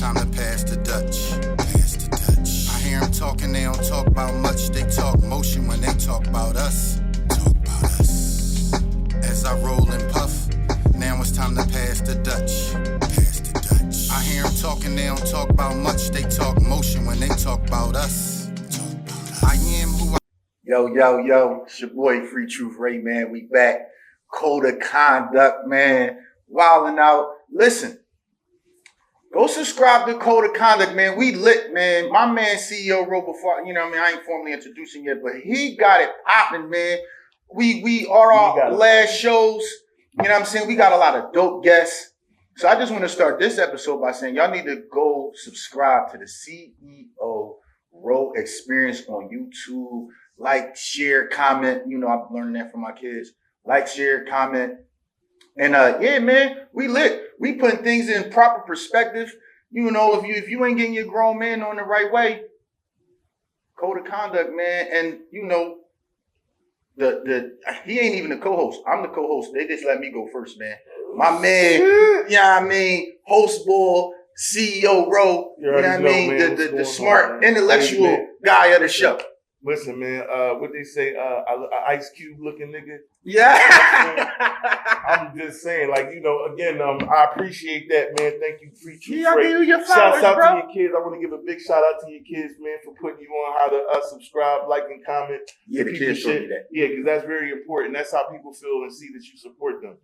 time to pass the Dutch. Pass the Dutch. I hear them talking, they don't talk about much. They talk motion when they talk about us. Talk about us. As I roll and puff, now it's time to pass the Dutch. Pass the Dutch. I hear them talking, they don't talk about much. They talk motion when they talk about us. Talk about us. I am who I. Yo, it's your boy Free Truth Ray, man. We back. Code of conduct, man. Wilding out. Listen, go subscribe to Code of Conduct, man. We lit, man. My man CEO wrote before, you know what I mean? I ain't formally introducing yet, but he got it popping, man. We are our last shows. You know what I'm saying? We got a lot of dope guests. So I just want to start this episode by saying y'all need to go subscribe to the CEO Row Experience on YouTube. Like, share, comment. You know, I'm learning that from my kids. Like, share, comment. And yeah, man, we lit. We putting things in proper perspective. You know, if you ain't getting your grown man on the right way, Code of Conduct, man. And you know, he ain't even the co-host. I'm the co-host. They just let me go first, man. My man, yeah, I mean, host ball, CEO Row. You know what I mean? Man, the smart, intellectual guy of the show. Listen, man, what they say, Ice Cube looking nigga? Yeah. I'm just saying, like, you know, again, I appreciate that, man. Thank you, Free Truth. Yeah, I give you your flowers, Shouts out bro. to your kids. I want to give a big shout out to your kids, man, for putting you on how to subscribe, like, and comment. Yeah, the kids showed me that. Yeah, because that's very important. That's how people feel and see that you support them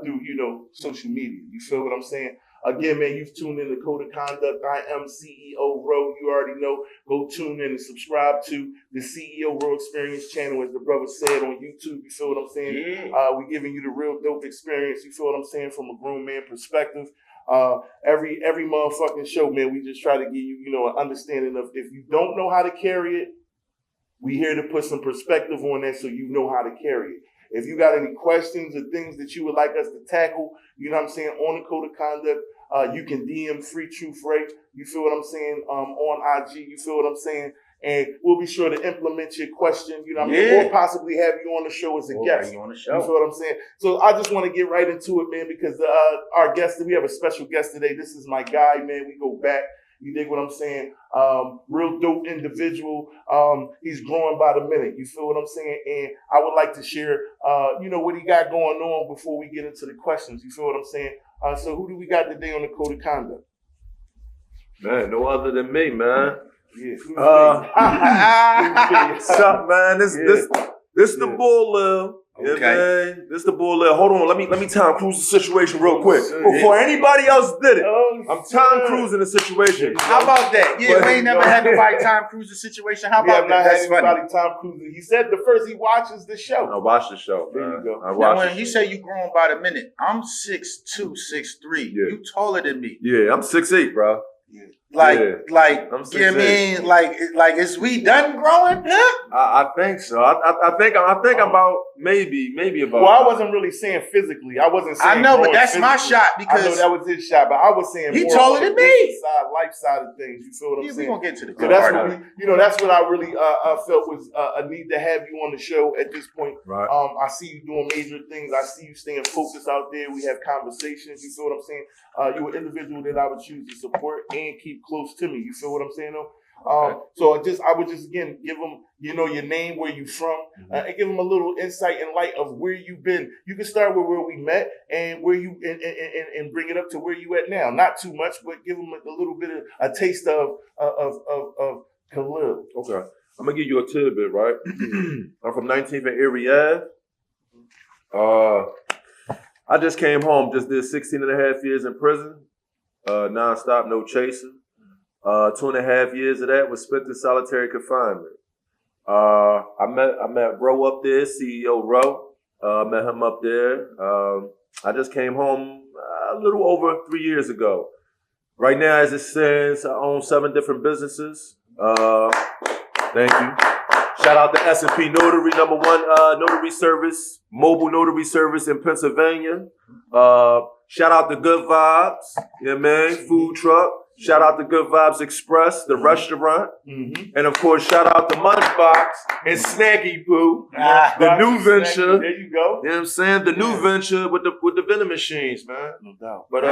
through, you know, social media. You feel what I'm saying? Again, man, you've tuned in to Code of Conduct. I am CEO Row. You already know. Go tune in and subscribe to the CEO Row Experience channel, as the brother said on YouTube. You feel what I'm saying? Yeah. We're giving you the real dope experience. You feel what I'm saying? From a grown man perspective. Every motherfucking show, man, we just try to give you, you know, an understanding of if you don't know how to carry it, we here to put some perspective on that so you know how to carry it. If you got any questions or things that you would like us to tackle, you know what I'm saying, on the Code of Conduct, you can DM Free Truth Ray. You feel what I'm saying? On IG, you feel what I'm saying? And we'll be sure to implement your question, you know what I mean? Or possibly have you on the show as a guest. You on the show. You feel what I'm saying? So I just want to get right into it, man, because our guest, we have a special guest today. This is my guy, man. We go back. You dig what I'm saying? Real dope individual. He's growing by the minute. You feel what I'm saying? And I would like to share, you know, what he got going on before we get into the questions. You feel what I'm saying? So who do we got today on the Code of Conduct? Man, no other than me, man. Yeah. What's up, man? This the bull Lil. Okay. Yeah, man. This the bull Lil. Hold on, let me time cruise the situation real quick. Before anybody else did it. I'm time cruising the situation. How about that? Yeah, we ain't never had nobody time cruise the situation. How about that? That's funny. Time cruising. He said the first he watches the show. I watch the show. There you go. I Now, watch when you say you growing by the minute, I'm 6'2", 6'3". Yeah. You taller than me. Yeah, I'm 6'8", bro. Like, I'm you know what I mean? Like, is we done growing? I think so. I think I'm about maybe about. Well, I wasn't really saying physically. I wasn't saying. I know, but that's physically. my shot I know because that was his shot, but I was saying he more taller on than the me. business side, life side of things. You feel what I'm we saying? gonna get to the So good that's part what of it. that's what I really felt was a need to have you on the show at this point. Right. I see you doing major things. I see you staying focused out there. We have conversations. You feel what I'm saying? You're an individual that I would choose to support and keep close to me. You feel what I'm saying, though? So I would just again give them, you know, your name, where you from, and give them a little insight and light of where you've been. You can start with where we met and where you and bring it up to where you at now. Not too much, but give them a little bit of a taste of Khalil. Okay, I'm gonna give you a tidbit, right? I'm from 19th and Erie Ave. I just came home, just did 16 and a half years in prison, nonstop, no chasing. 2.5 years of that was spent in solitary confinement. I met Row up there, CEO Row. Met him up there. I just came home a little over 3 years ago. Right now, as it stands, I own 7 different businesses. Thank you. Shout out to S&P Notary, #1 notary service, mobile notary service in Pennsylvania. Shout out to Good Vibes, yeah, man, food truck. Shout out to Good Vibes Express, the restaurant. And of course, shout out to Munchbox and Snacky Poo, the new venture. There you go. You know what I'm saying? The new venture with the vending machines, man. No doubt. But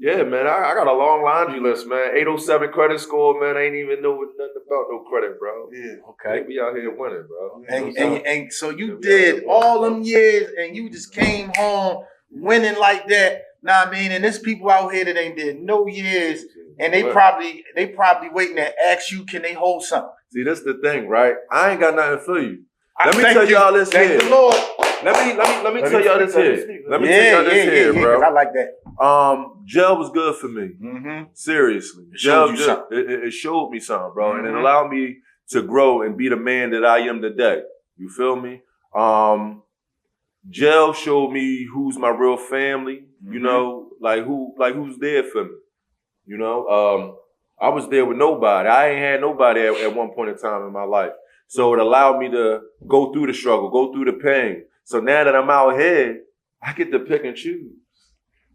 Yeah, man, I got a long laundry list, man. 807 credit score, man. I ain't even know nothing about no credit, bro. Yeah. Okay. We out here winning, bro. And so you did all them years and you just came home winning like that. Nah, I mean, and there's people out here that ain't did no years and they probably waiting to ask you, can they hold something? See, that's the thing, right? I ain't got nothing for you. Let me tell y'all this here. Thank the Lord. Let me tell y'all this here. Let me tell y'all this here, bro. I like that. Jail was good for me. Mm-hmm. Seriously. It showed you something. It showed me something, bro. Mm-hmm. And it allowed me to grow and be the man that I am today. You feel me? Jail showed me who's my real family, you know, who's there for me. You know, I was there with nobody. I ain't had nobody at one point in time in my life. So it allowed me to go through the struggle, go through the pain. So now that I'm out here, I get to pick and choose.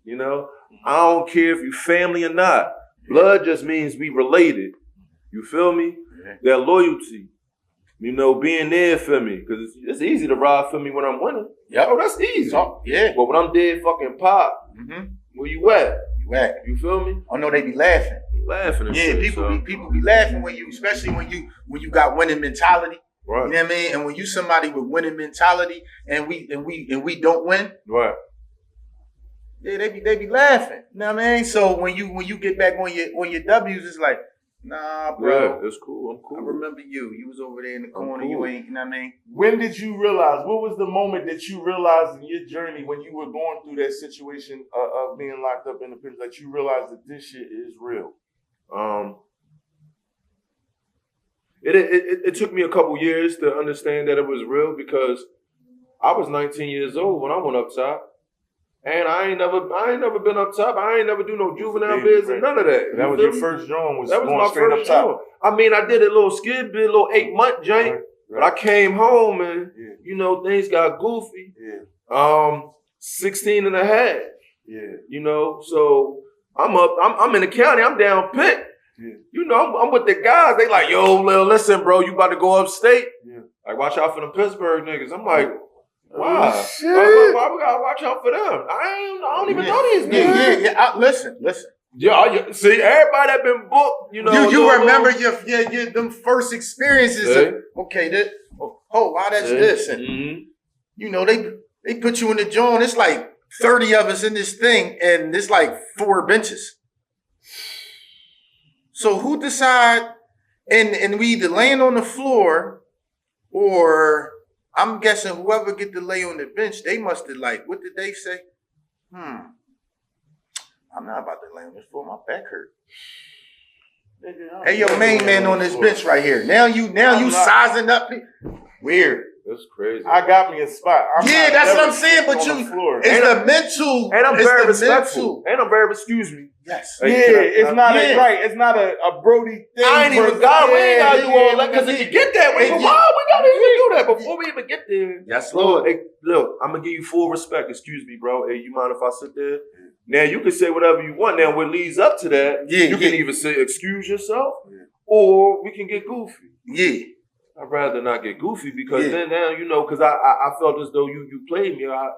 You know, I don't care if you family or not. Blood just means we related. You feel me? That loyalty. You know, being there for me. Because it's easy to ride for me when I'm winning. Yep. Oh, that's easy. Yeah. But when I'm dead fucking pop, where you at? You feel me? I know they be laughing. Laughing and yeah, shit. People be laughing when you, especially when you got winning mentality. Right. You know what I mean? And when you somebody with winning mentality and we don't win. Right. Yeah, they be laughing. You know what I mean? So when you get back on your W's, it's like, nah, bro. Yeah, it's cool. I'm cool. I remember you. You was over there in the corner. Cool. You ain't, you know what I mean? When did you realize, what was the moment that you realized in your journey when you were going through that situation of being locked up in the prison that you realized that this shit is real? It took me a couple years to understand that it was real because I was 19 years old when I went up top. And I ain't never been up top. I ain't never do no juvenile biz and none of that. That was your first joint. That was my first joint. I mean, I did a little skid bit, a little 8-month joint. Right. But I came home and, you know, things got goofy. 16 and a half. Yeah. You know, so I'm in the county. I'm down Pitt. Yeah. You know, I'm with the guys. They like, yo, Lil, listen, bro, you about to go upstate. Yeah. Like, watch out for them Pittsburgh niggas. I'm like, why? Why we gotta watch out for them? I don't even know these niggas. Yeah. Listen. Yeah, see, everybody that been booked, you know. You remember your them first experiences. Okay, why that's this? And you know, they put you in the joint. It's like 30 of us in this thing, and it's like 4 benches. So who decide? And we either laying on the floor, or I'm guessing whoever get to lay on the bench, they must have like, what did they say? I'm not about to lay on this floor. My back hurt. Hey, your main man on this bench right here. Now you sizing up. Weird. That's crazy. I got me a spot. That's what I'm saying. But it's the mental. And I'm very respectful. And I'm very, excuse me. Yes. It's not a Brody thing. I ain't even got. We ain't gotta do all that because if you get that way, why we gotta even do that before we even get there? Yes, Lord. Hey, look, I'm gonna give you full respect. Excuse me, bro. Hey, you mind if I sit there? Now you can say whatever you want. Now what leads up to that, you can either say excuse yourself, or we can get goofy. Yeah. I'd rather not get goofy because then now, you know, because I felt as though you played me. I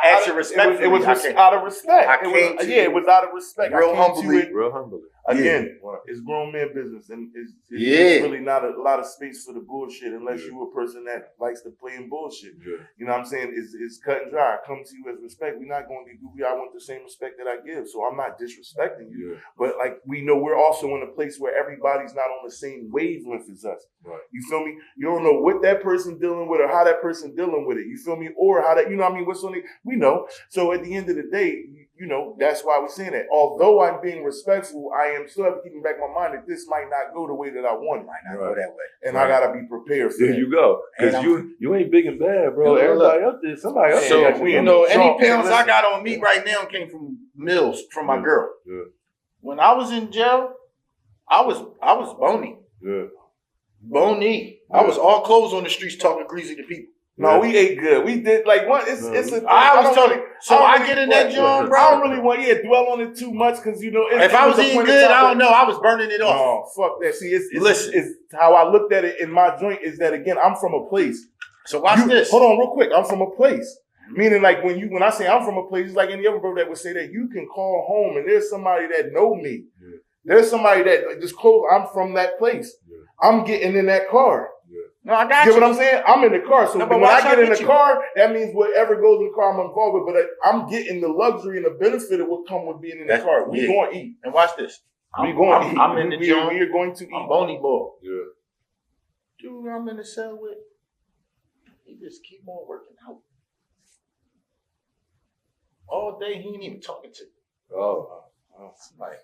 asked you respectfully. It was out of respect. It was out of respect. Real humbly. Again, it's grown man business, and it's really not a lot of space for the bullshit unless you're a person that likes to play in bullshit. You know what I'm saying? It's cut and dry. I come to you as respect. We're not going to be goofy. I want the same respect that I give, so I'm not disrespecting you. But like we know, we're also in a place where everybody's not on the same wavelength as us. Right. You feel me? You don't know what that person dealing with or how that person dealing with it. You feel me? Or how that, you know what I mean? What's on it? We know. So at the end of the day, you know, that's why we're saying that. Although I'm being respectful, I am still have to keep in back my mind that this might not go the way that I want it. Might not go that way. And I gotta be prepared for that. There you go. Because you ain't big and bad, bro. Everybody up there, somebody up there. So, you know, any pounds I got on me right now came from Mills, from my girl. Yeah. When I was in jail, I was bony. Yeah. Bony. I was all clothes on the streets talking greasy to people. No, we ate good. We did like one. It's I was telling you. So I get in that joint, bro. I don't really want dwell on it too much because you know. If I was eating good, I don't know. I was burning it off. Oh fuck that! See, it's how I looked at it in my joint is that again I'm from a place. So watch this. Hold on, real quick. I'm from a place Meaning, like when I say I'm from a place, it's like any other bro that would say that you can call home and there's somebody that know me. Yeah. There's somebody that just close. I'm from that place. Yeah. I'm getting in that car. Yeah. No, I got you. Get what I'm saying? I'm in the car. So when I get in the car, that means whatever goes in the car, I'm involved with. But I'm getting the luxury and the benefit of what come with being in the car. We going to eat. And watch this. We going to eat. I'm in the gym. We are going to eat. I'm bony boy. Yeah. Dude, I'm in the cell with. He just keep on working out. All day, he ain't even talking to me. Oh. Like,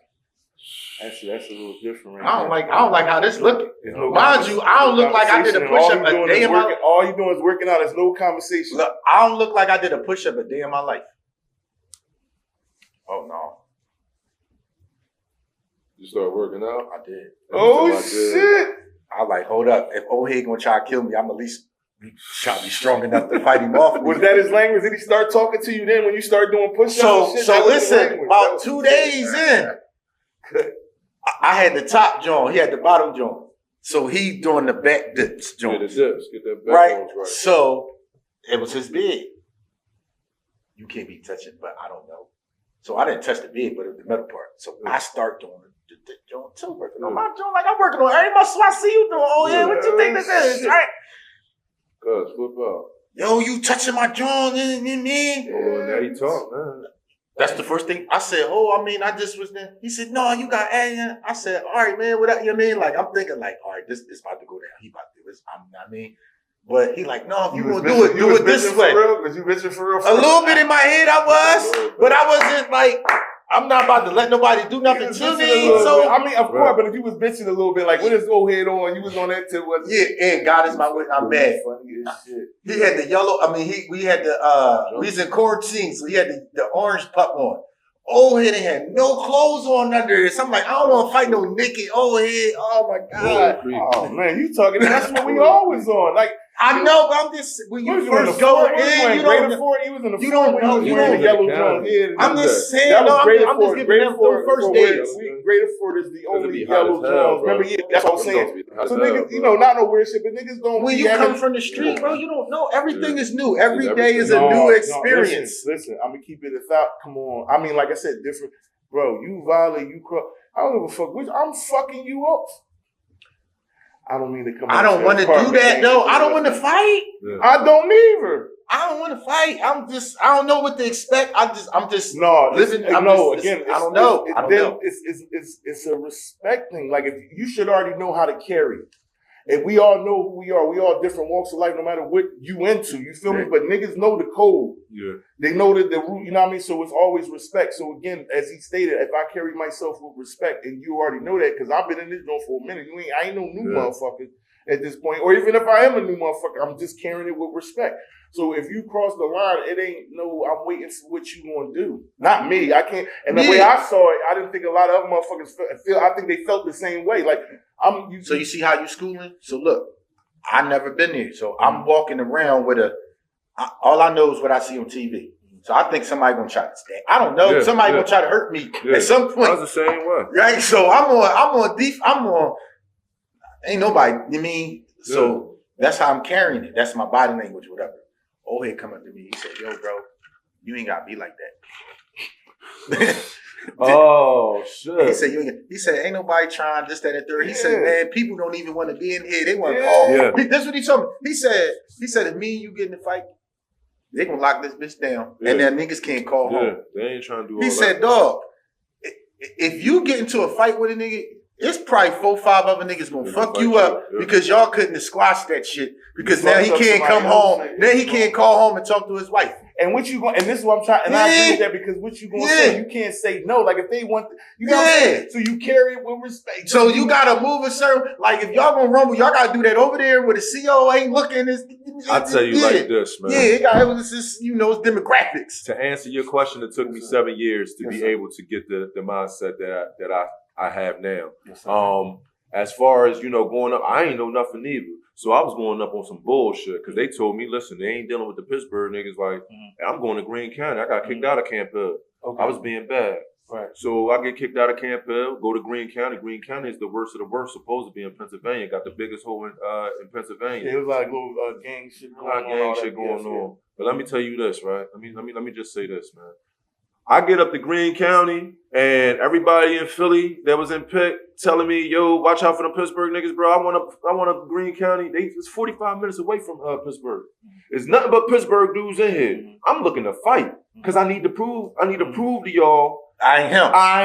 that's a little different. Right I don't like how this looking. Mind you, I don't look like I did a push-up a day in my life. All you doing is working out. There's no conversation. Look, I don't look like I did a push-up a day in my life. Oh no. You start working out? I did. Oh shit! I like, hold up. If old head gonna try to kill me, I'm at least try to be strong enough to fight him off. Was that his language? Did he start talking to you then when you start doing push-ups? So listen, about 2 days in, I had the top joint. He had the bottom joint. So he doing the back dips joint. Yeah, the dips. Get that back right? So it was his bed. You can't be touching, but I don't know. So I didn't touch the bed, but it was the middle part. So I start doing the joint too, working on my joint like I'm working on every muscle I see you doing. Oh yeah, what you think this is? Right? Cuz, flip out. Yo, you touching my joint, man. Oh, now you talk, man. That's the first thing I said. Oh, I mean, I just was there. He said, no, you got ass. I said, all right, man, what you know what I mean? Like, I'm thinking like, all right, this is about to go down. He about to do this. I mean, but he like, no, if you gonna do it this way. Was you bitching for real? A little bit in my head I was, but I wasn't like, I'm not about to let nobody do nothing to me. So I mean, of course, but if you was bitching a little bit, like with his old head on, you was on that tip. And God is my witness, I'm bad. He had the yellow. I mean, we had the we was in quarantine, so he had the orange pup on. Old head had no clothes on under this. I'm like, I don't want to fight no naked old head. Oh my God. Oh man, you talking? That's what we always on. Like. I know, but I'm just when you first go in, you don't know. You don't know. You don't know. I'm just saying. No, I'm just giving them the first days. Greater Ford is the only yellow Jones. Remember, that's what I'm saying. So niggas, not no weird shit, but niggas don't. When you come from the street, bro, you don't know. Everything is new. Every day is a new experience. Listen, I'm gonna keep it 1,000. Come on. I mean, like I said, different. Bro, you violate, you cross. I don't give a fuck. I'm fucking you up. I don't mean to come. I don't want to do that though. I don't want to fight. Yeah. I don't either. I don't want to fight. I don't know what to expect. I'm just living. I don't know. It's a respect thing. Like if you should already know how to carry. And we all know who we are. We all different walks of life, no matter what you into. You feel me? But niggas know the code. Yeah. They know the root, you know what I mean? So it's always respect. So again, as he stated, if I carry myself with respect, and you already know that, because I've been in this joint for a minute. I ain't no new motherfucker at this point. Or even if I am a new motherfucker, I'm just carrying it with respect. So if you cross the line, it ain't no, I'm waiting for what you gonna do. Not me. I can't. And the way I saw it, I didn't think a lot of other motherfuckers feel. I think they felt the same way. Like So you see how you schooling? So look, I never been there. So I'm walking around with all I know is what I see on TV. So I think somebody gonna try to stab. I don't know. Somebody gonna try to hurt me at some point. I was the same way. Right? So I'm on. Ain't nobody. You mean? So that's how I'm carrying it. That's my body language, whatever. Old head come up to me. He said, "Yo, bro, you ain't gotta be like that." Oh shit! He said, "Ain't nobody trying this, that, and third." He said, "Man, people don't even want to be in here. They want to call." That's what he told me. He said, "If me and you get in the fight, they gonna lock this bitch down, and then niggas can't call home." They ain't trying to do all that. He said, "Dog, if you get into a fight with a nigga, it's probably 4 or 5 other niggas gonna fuck you up because y'all couldn't squash that shit. Because now he can't come home. Then he can't call home and talk to his wife. And what you going? And this is what I'm trying. And I agree with that because what you gonna say? You can't say no. Like if they want, you know what I'm saying? So you carry it with respect. So you gotta move a certain. Like if y'all gonna rumble, y'all gotta do that over there where the CO ain't looking. I'll tell you like this, man. It's just it's demographics. To answer your question, it took me 7 years to be able to get the mindset that I have now. As far as growing up, I ain't know nothing either. So I was going up on some bullshit because they told me, listen, they ain't dealing with the Pittsburgh niggas. Like, I'm going to Greene County. I got kicked out of Camp Hill. I was being bad. Right. So I get kicked out of Camp Hill, go to Greene County. Greene County is the worst of the worst, supposed to be in Pennsylvania. Got the biggest hole in Pennsylvania. Yeah, it was like little gang shit going on. Gang shit going on. But let me tell you this, right? Let me just say this, man. I get up to Greene County and everybody in Philly that was in Pitt telling me, yo, watch out for the Pittsburgh niggas, bro. I want up Greene County. It's 45 minutes away from Pittsburgh. There's nothing but Pittsburgh dudes in here. I'm looking to fight because I need to prove to y'all I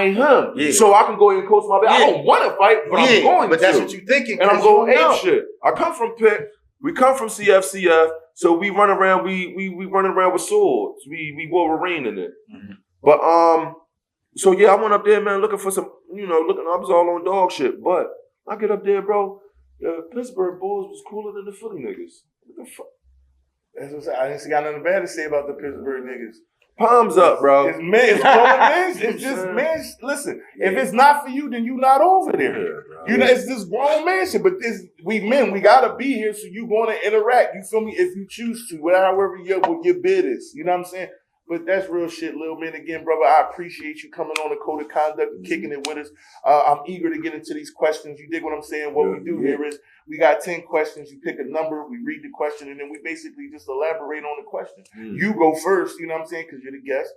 ain't him. Yeah. So I can go ahead and coach my back. I don't want to fight, but I'm going to. But that's what you're thinking. And I'm going ape shit. I come from Pitt. We come from CFCF. So we run around. We running around with swords. We Wolverine in it. Mm-hmm. But so yeah, I went up there, man, looking for some, I was all on dog shit. But I get up there, bro. The Pittsburgh Bulls was cooler than the Philly niggas. What the fuck? That's what I didn't got nothing bad to say about the Pittsburgh niggas. Palms up, bro. It's men. It's just men. Listen, if it's not for you, then you not over there. Yeah, it's this grown man shit. But we men, we gotta be here, so you gonna interact. You feel me? If you choose to, however what your bid is. You know what I'm saying? But that's real shit, Lil Man. Again, brother, I appreciate you coming on the Code of Conduct and kicking it with us. I'm eager to get into these questions. You dig what I'm saying? What we do here is we got 10 questions. You pick a number, we read the question, and then we basically just elaborate on the question. You go first, you know what I'm saying, because you're the guest.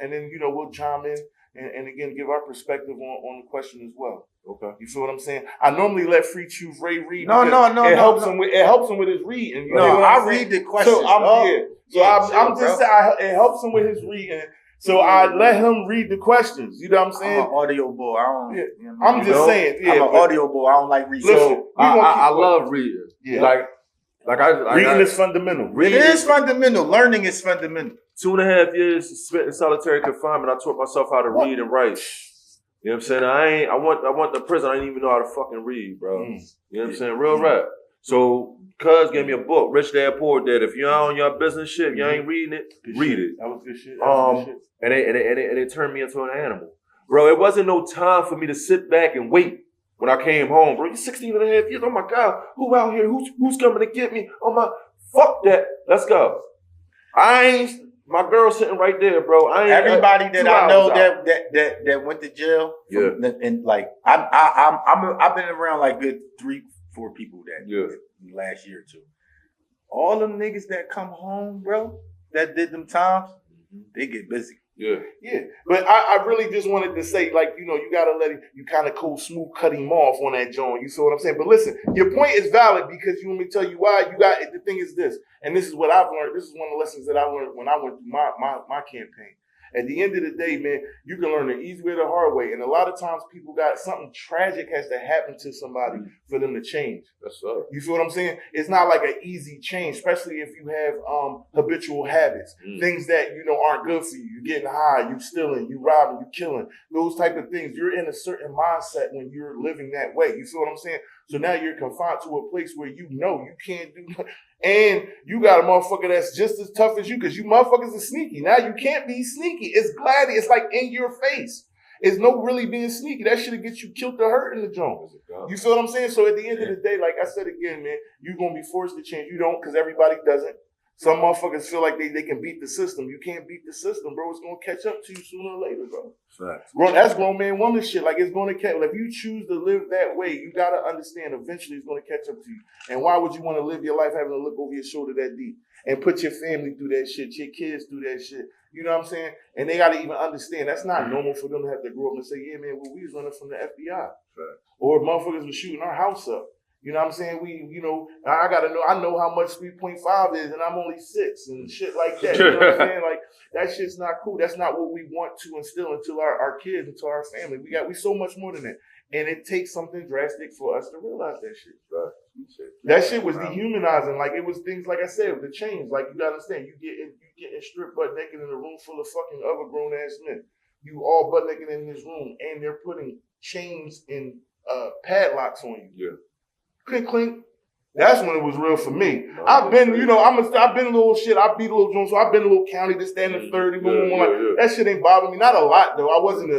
And then, we'll chime in and again, give our perspective on the question as well. Okay. You feel what I'm saying? I normally let Free Truth Ray read. No. It helps him with his reading. I read the question. So I'm just saying it helps him with his reading. So I let him read the questions. You know what I'm saying? I'm an audio boy. I'm just saying. Yeah, I'm an audio boy. I don't like reading. Listen, I love reading. Yeah. Like reading is fundamental. It is fundamental. Learning is fundamental. 2.5 years spent in solitary confinement. I taught myself how to read and write. You know what I'm saying? I want the prison. I didn't even know how to fucking read, bro. You know what I'm saying? Real rap. So Cuz gave me a book, Rich Dad Poor Dad. If you're on your business shit, if you ain't reading it, read it. That was good shit. And it turned me into an animal. Bro, it wasn't no time for me to sit back and wait when I came home, bro. You're 16 and a half years. Oh my God. Who out here? Who's coming to get me? Oh my, fuck that. Let's go. My girl sitting right there, bro. Everybody that I know that went to jail. And like I've been around like good 3-4 people that last year or two. All them niggas that come home, bro, that did them times, they get busy. Yeah. But I really just wanted to say, you gotta let him, you kind of smooth cut him off on that joint. You see what I'm saying? But listen, your point is valid because you want me to tell you why. The thing is this, and this is what I've learned. This is one of the lessons that I learned when I went through my campaign. At the end of the day, man, you can learn the easy way or the hard way. And a lot of times people got something tragic has to happen to somebody for them to change. That's right. You feel what I'm saying? It's not like an easy change, especially if you have habitual habits, things that, aren't good for you. You're getting high, you stealing, you robbing, you killing, those type of things. You're in a certain mindset when you're living that way. You feel what I'm saying? So now you're confined to a place where you can't do nothing. And you got a motherfucker that's just as tough as you because you motherfuckers are sneaky. Now you can't be sneaky. It's glad it's like in your face. It's no really being sneaky. That shit'll get you killed or hurt in the joint. You feel what I'm saying? So at the end of the day, like I said again, man, you're going to be forced to change. You don't because everybody doesn't. Some motherfuckers feel like they can beat the system. You can't beat the system, bro. It's going to catch up to you sooner or later, bro. Facts. That's grown man woman shit. Like it's going to catch. If you choose to live that way, you got to understand eventually it's going to catch up to you. And why would you want to live your life having to look over your shoulder that deep and put your family through that shit, your kids through that shit? You know what I'm saying? And they got to even understand that's not normal for them to have to grow up and say, yeah, man, well, we was running from the FBI. Facts. Or motherfuckers was shooting our house up. You know what I'm saying? I know how much 3.5 is and I'm only 6 and shit like that. You know what I'm saying? Like that shit's not cool. That's not what we want to instill into our kids, into our family. We so much more than that. And it takes something drastic for us to realize that shit. Right. That shit was dehumanizing. Like it was things like I said, the chains. Like you gotta understand, you getting stripped butt naked in a room full of fucking other grown ass men. You all butt naked in this room and they're putting chains and padlocks on you. Yeah. Clink, clink. That's when it was real for me. I've been, I've been a little shit. I beat a little joint, so I've been a little county, this, that, and the 30. That shit ain't bothering me. Not a lot, though. I wasn't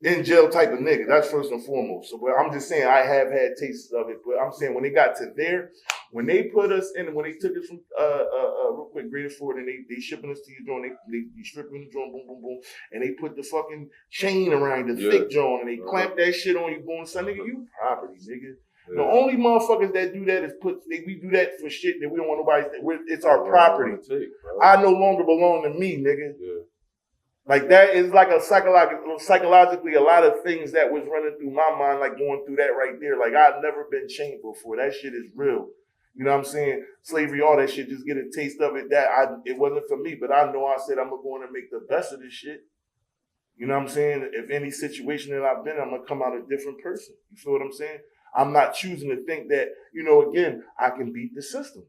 in jail type of nigga. That's first and foremost. So, but I'm just saying I have had tastes of it. But I'm saying when they got to there, when they put us in, when they took us from real quick, Greater Ford, and they shipping us to your joint, they stripping the joint, boom, boom, boom, and they put the fucking chain around the thick joint, and they clamp that shit on you, boom, son, nigga, you property, nigga. Yeah. The only motherfuckers that do that is we do that for shit that we don't want nobody. It's our property. I no longer belong to me, nigga. Yeah. Like that is like a psychologically a lot of things that was running through my mind, like going through that right there. Like I've never been chained before. That shit is real. You know what I'm saying? Slavery, all that shit, just get a taste of it. It wasn't for me, but I know I said I'm going to make the best of this shit. You know what I'm saying? If any situation that I've been, I'm going to come out a different person. You feel what I'm saying? I'm not choosing to think that, again, I can beat the system.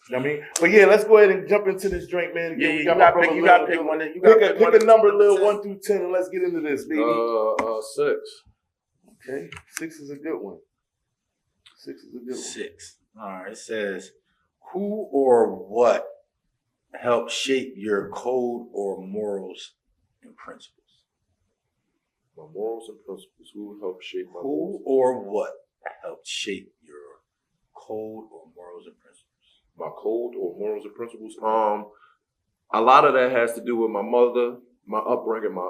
You know what I mean? But yeah, let's go ahead and jump into this drink, man. Again, you got to pick one. Pick a number, Lil, 1 through 10, and let's get into this, baby. 6. Okay, 6 is a good one. 6 is a good one. 6. All right. It says, who or what helped shape your code or morals and principles? My morals and principles. Who helped shape my morals? Who or what helped shape your code or morals and principles? My code or morals and principles? A lot of that has to do with my mother, my upbringing, my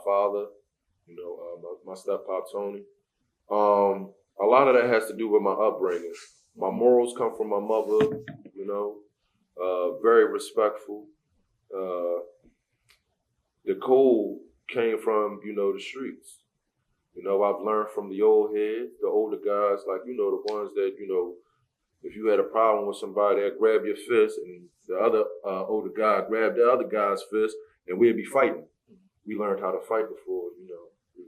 father, my step-pop Tony. A lot of that has to do with my upbringing. My morals come from my mother, very respectful. The code came from, the streets. I've learned from the old heads, the older guys, like, the ones that, if you had a problem with somebody, they'd grab your fist and the other older guy grabbed the other guy's fist and we'd be fighting. We learned how to fight before, we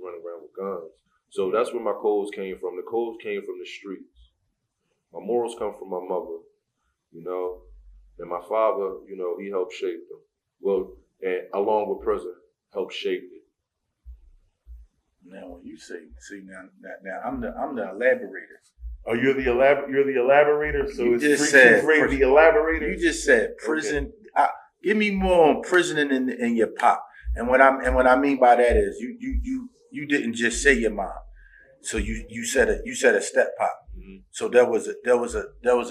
running around with guns. So that's where my codes came from. The codes came from the streets. My morals come from my mother, and my father, he helped shape them. Well, and along with prison, helped shape it. Now, when you say, now I'm the elaborator. Oh, you're the elaborator. So you it's just said the elaborator. You just said prison. Okay. Give me more on prison in your pop. And what I mean by that is you didn't just say your mom. So you said a step pop. Mm-hmm. So there was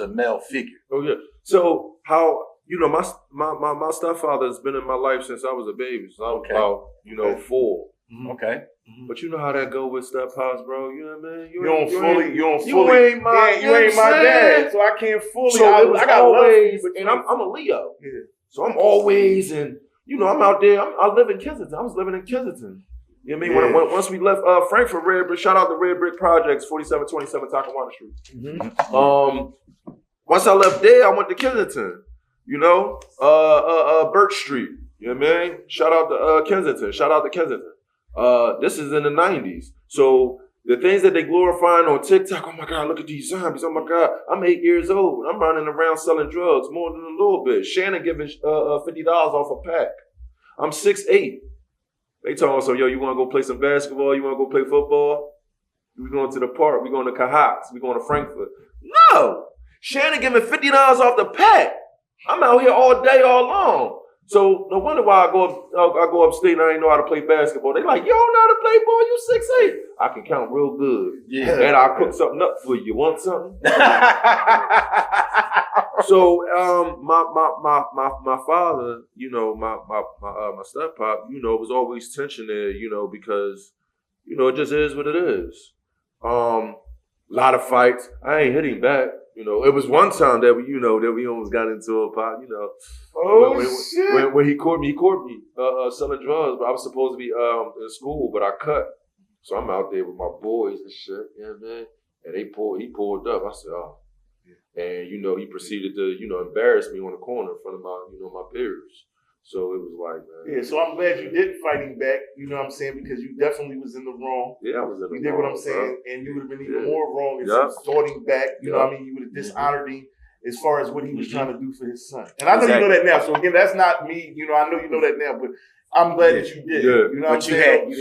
a male figure. Oh yeah. So how my stepfather has been in my life since I was a baby. So I was about 4. Mm-hmm. Okay. Mm-hmm. But you know how that go with step pops, bro. You know what I mean? You ain't my dad, so I can't fully. So I got always, and I'm a Leo. Yeah. So I'm always, and I'm out there. I live in Kensington. I was living in Kensington. You know what I mean? Once we left Frankfurt, Red Brick, shout out to Red Brick Projects, 4727 Talcahuano Street. Mm-hmm. Once I left there, I went to Kensington. Birch Street. You know what I mean? Shout out to Kensington. Shout out to Kensington. This is in the 90s. So the things that they glorifying on TikTok, oh my God, look at these zombies. Oh my God, I'm 8 years old. I'm running around selling drugs more than a little bit. Shannon giving $50 off a pack. I'm 6'8". They told us, so yo, you want to go play some basketball? You want to go play football? We going to the park. We going to Cahots. We going to Frankfurt. No, Shannon giving $50 off the pack. I'm out here all day, all long. So no wonder why I go upstate and I ain't know how to play basketball. They like, you don't know how to play ball, you 6'8". I can count real good. Yeah. And I'll cook something up for you. You want something? So my father, my step pop, was always tension there, because, it just is what it is. A lot of fights. I ain't hit him back. It was one time that we almost got into a pot, shit. When he caught me selling drugs, but I was supposed to be in school, but I cut. So I'm out there with my boys and shit, man. And he pulled up. I said, oh. And, he proceeded to, embarrass me on the corner in front of my, my peers. So it was like, man. Yeah, so I'm glad you didn't fight him back, you know what I'm saying? Because you definitely was in the wrong. Yeah, I was in the wrong. You did what I'm saying? Bro. And you would have been even more wrong if you started him back. You know what I mean? You would have dishonored him as far as what he was trying to do for his son. And I know you know that now. So again, that's not me. I know you know that now. But I'm glad that you did. Yeah. You know what I'm saying?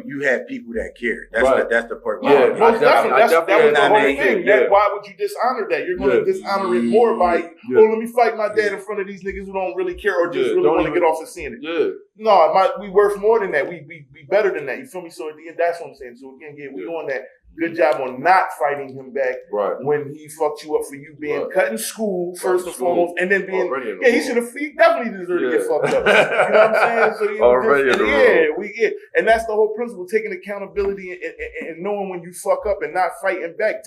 You had people that cared. That's the part. Yeah, most definitely. That was the whole thing. Yeah. Why would you dishonor that? You're going to dishonor it more by, let me fight my dad in front of these niggas who don't really care or just really want to get off and seeing it. Yeah. No, we worth more than that. We better than that. You feel me? So at the end, that's what I'm saying. So again, we on that. Good job on not fighting him back when he fucked you up for you being cut in school first and foremost, and then being he definitely deserved to get fucked up. You know what I'm saying? So and that's the whole principle: taking accountability and knowing when you fuck up and not fighting back.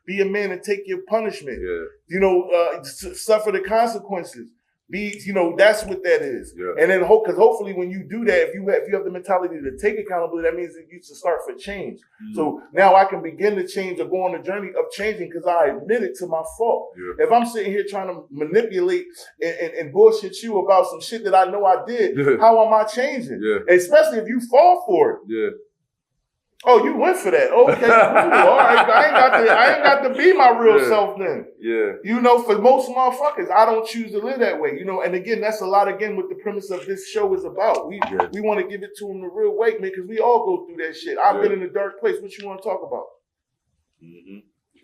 Be a man and take your punishment. Yeah. You know, suffer the consequences. That's what that is. Yeah. And then because hopefully when you do that, if you have the mentality to take accountability, that means that you should start for change. Mm-hmm. So now I can begin to change or go on the journey of changing because I admitted to my fault. Yeah. If I'm sitting here trying to manipulate and bullshit you about some shit that I know I did, how am I changing? Yeah. Especially if you fall for it. Yeah. Oh, you went for that. Okay, cool. All right. I ain't got to be my real self then. Yeah. You know, for most motherfuckers, I don't choose to live that way. You know, and again, that's a lot what the premise of this show is about. We want to give it to them the real way, man, because we all go through that shit. I've been in a dark place. What you want to talk about? Mm-hmm.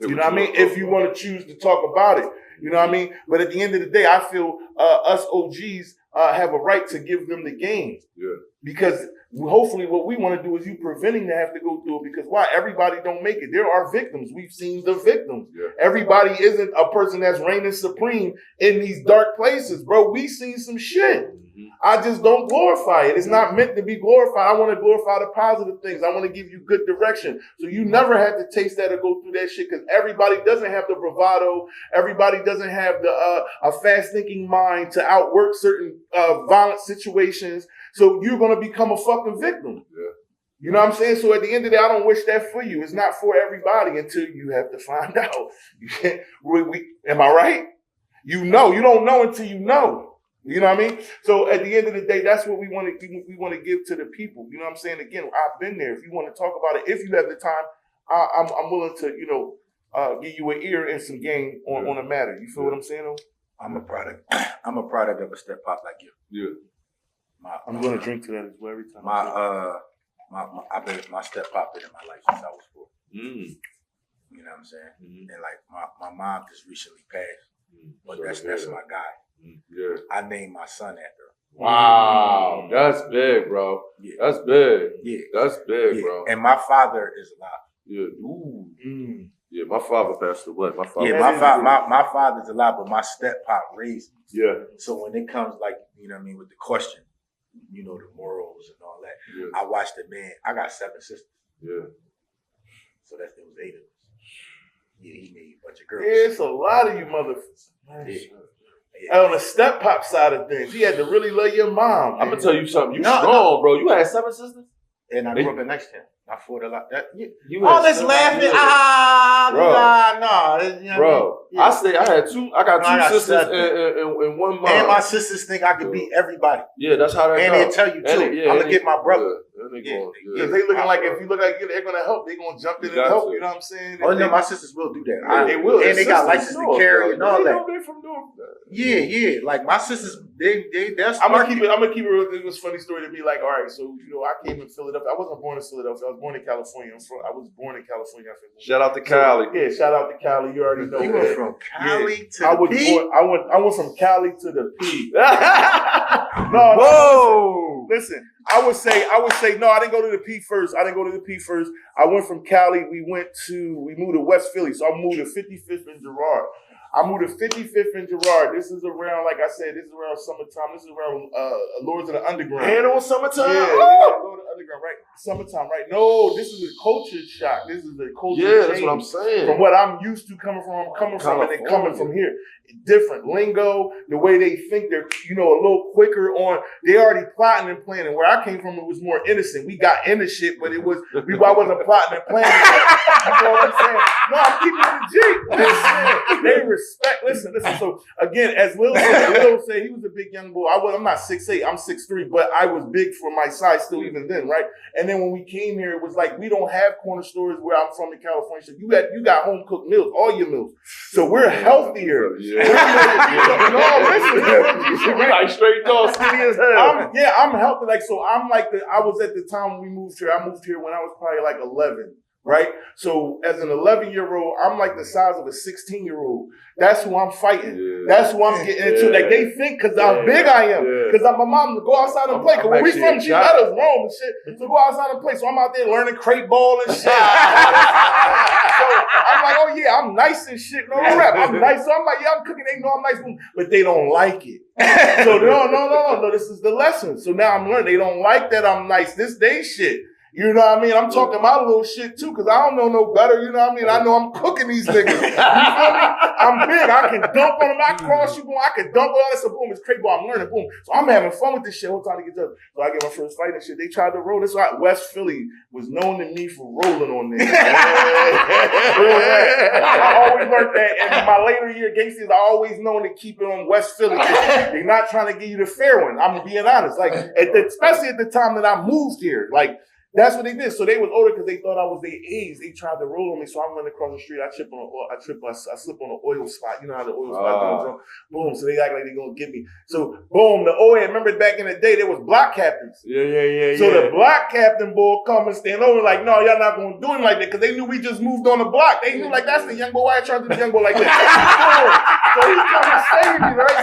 You know what I mean? If you want to choose to talk about it. You know what I mean? But at the end of the day, I feel us OGs have a right to give them the game. Yeah. Because hopefully what we want to do is you preventing to have to go through it, because why? Everybody don't make it. There are victims. We've seen the victims. Yeah. Everybody isn't a person that's reigning supreme in these dark places, bro. We seen some shit. Mm-hmm. I just don't glorify it. It's not meant to be glorified. I want to glorify the positive things. I want to give you good direction. So you never had to taste that or go through that shit, because everybody doesn't have the bravado. Everybody doesn't have the a fast thinking mind to outwork certain violent situations. So you're going to become a fucking victim. Yeah. You know what I'm saying? So at the end of the day, I don't wish that for you. It's not for everybody until you have to find out. You can't, am I right? You don't know until you know. You know what I mean? So at the end of the day, that's what we want to give to the people. You know what I'm saying? Again, I've been there. If you want to talk about it, if you have the time, I'm willing to, give you an ear and some game on a matter. You feel what I'm saying, though? I'm a product of a step pop like you. Yeah. I'm going to drink to that as well every time. My step pop been in my life since I was 4. Mm. You know what I'm saying? Mm-hmm. And like my mom just recently passed, but that's my guy. Mm. Yeah. I named my son after her. Wow, that's big, bro. Yeah. That's big. Yeah, that's big, bro. And my father is alive. Yeah. Ooh. Mm. Yeah, my father passed away. My father's alive, but my step pop raised me. Yeah. So when it comes like, you know what I mean, with the question, you know, the morals and all that. Yeah. I watched it, man. I got 7 sisters. Yeah. So it was 8 of us. Yeah, he made a bunch of girls. Yeah, it's a lot of you motherfuckers. Yeah. On the step pop side of things, he had to really love your mom. I'm gonna tell you something. You strong, bro. You had 7 sisters? And I grew up in next to him. I fought a lot. All this laughing, bro. I had 2. I got 2 sisters and 1 mom. And my sisters think I could beat everybody. Yeah, that's how that goes. And they'll tell you too. I'm gonna get my brother. Yeah, they looking like if you look like they're gonna help, they're gonna jump in and help. You know what I'm saying? Oh no, my sisters will do that. They will, and they got license to carry and all that. They from doing that. Yeah. Like my sisters, that's. I'm gonna keep it real. It was a funny story to me. Like, all right, so I came in Philadelphia. I wasn't born in Philadelphia. I was born in California. I was born in California. Shout out to Cali. Shout out to Cali. You already know. You went from Cali to the P. I went from Cali to the P. Whoa. Listen, I would say no, I didn't go to the P first. I went from Cali. We moved to West Philly. So I moved to 55th and Girard. This is around, like I said, this is around summertime. This is around Lords of the Underground. And on summertime? Yeah, Lords of the Underground, right? Summertime, right? No, this is a culture shock. This is a culture change. That's what I'm saying. From what I'm used to coming from and then coming from here. Different lingo, the way they think they're, a little quicker on, they already plotting and planning. Where I came from, it was more innocent. We got into shit, but I wasn't plotting and planning. You know what I'm saying? No, I'm keeping it legit. They respect. Listen. So again, as Lil said, he was a big young boy. I'm not 6'8", I'm 6'3", but I was big for my size still even then, right? And then when we came here, it was like we don't have corner stores where I'm from in California. So you got home cooked meals, all your meals. So we're healthier. Yeah. No, listen, We're like straight tall, skinny as hell. I'm healthy. Like, so I'm like I was at the time when we moved here. I moved here when I was probably like 11. Right? So as an 11-year-old, I'm like the size of a 16-year-old. That's who I'm fighting. Yeah. That's who I'm getting into. Like they think because how big I am. Because my mom to go outside and play. Because where we from, she let us roam and shit. So go outside and play. So I'm out there learning crate ball and shit. So I'm like, oh yeah, I'm nice and shit. No rap. I'm nice. So I'm like, yeah, I'm cooking. They know I'm nice. But they don't like it. So no. This is the lesson. So now I'm learning. They don't like that I'm nice. This day shit. You know what I mean? I'm talking my little shit too, because I don't know no better. You know what I mean? I know I'm cooking these niggas. You feel me? I'm big. I can dunk on them. I cross you, boom. I can dunk on all this. Boom, it's crazy. I'm learning. Boom. So I'm having fun with this shit. Whole time to get done. So I get my first fight and shit. They tried to roll this. Right. West Philly was known to me for rolling on this. I always learned that. And in my later year gangsters, I always known to keep it on West Philly. They're not trying to give you the fair one. I'm being honest. Like, especially at the time that I moved here. Like, that's what they did. So they was older because they thought I was their age. They tried to roll on me. So I'm running across the street. I slip on an oil spot. You know how the oil spot goes on. Boom. So they act like they're going to get me. So boom, the oil. Remember back in the day, there was block captains. Yeah. So the block captain boy come and stand over like, no, y'all not going to do it like that. Because they knew we just moved on the block. They knew like, that's the young boy. Why you trying to do the young boy like that? So he come and save me, right?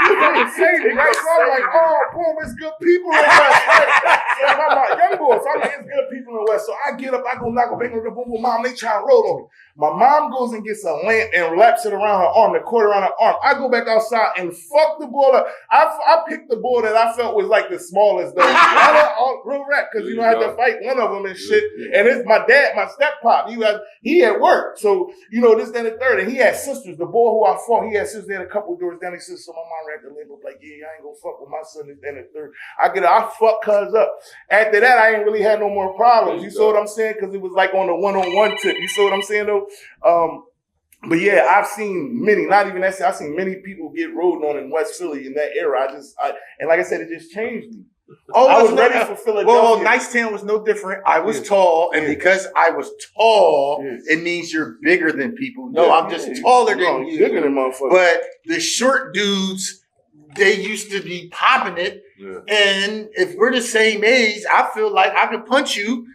He come and save me, right? So I'm like, oh, boom, it's good people in West, right? So I'm like, young boy. So I'm like, it's good people in the West. So I get up, I go knock on the boom, boom, mom, they try to roll on me. My mom goes and gets a lamp and wraps it around her arm, the cord around her arm. I go back outside and fuck the ball up. I picked the ball that I felt was like the smallest though. Real rap, because you know I had to fight one of them and shit. And it's my dad, my step pop. He had work. So, you know, this, then the third. And he had sisters. The boy who I fought, he had sisters. They had a couple doors down. He said, so my mom ran the label like, yeah, I ain't gonna fuck with my son, this, then the third. I fuck cuz up. After that, I ain't really had no more problems. You see what I'm saying? Because it was like on the one-on-one tip. You see what I'm saying though? But yeah, I've seen many, not even that, I've seen many people get rolled on in West Philly in that era. And like I said, it just changed me. I was ready for Philadelphia. Well, Nicetown was no different. I was tall, and because I was tall, it means you're bigger than people. No, I'm just taller than you. Bigger than motherfuckers. But the short dudes, they used to be popping it. Yeah. And if we're the same age, I feel like I could punch you.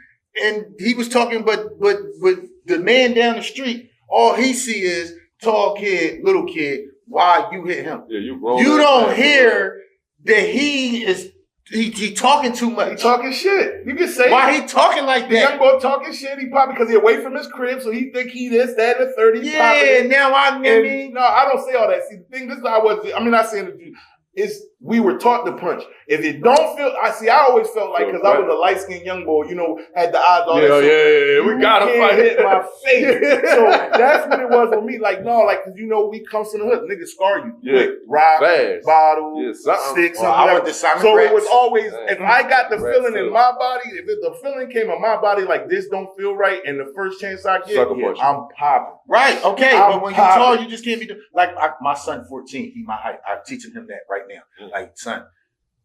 And he was talking, but the man down the street, all he see is tall kid, little kid. Why you hit him? Yeah, you don't hear that he talking too much. He talking shit. You can say why he talking like that. The young boy talking shit. He probably because he away from his crib, so he think he this, that, and the 30. Yeah, now I mean, no, I don't say all that. See, the thing this is I'm not saying that we were taught to punch. If it don't feel, I always felt like, because I was a light-skinned young boy, you know, had the eyes all that. Yeah, we gotta fight. Hit my face. So that's what it was with me. Like, no, like, because you know, we come from the hood, niggas scar you. Quick, rock, bottle, sticks, something. So it was always, if I got the feeling in my body, if the feeling came in my body like this don't feel right, and the first chance I get, I'm popping. Right, okay, but when you're tall, you just can't be, like my son, 14, he my height. I'm teaching him that right now. Like, son,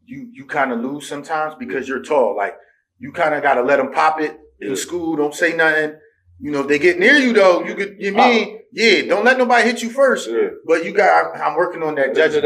you kind of lose sometimes because you're tall. Like, you kind of got to let them pop it in school. Don't say nothing. You know, if they get near you though, don't let nobody hit you first. Yeah. But I'm working on that judging.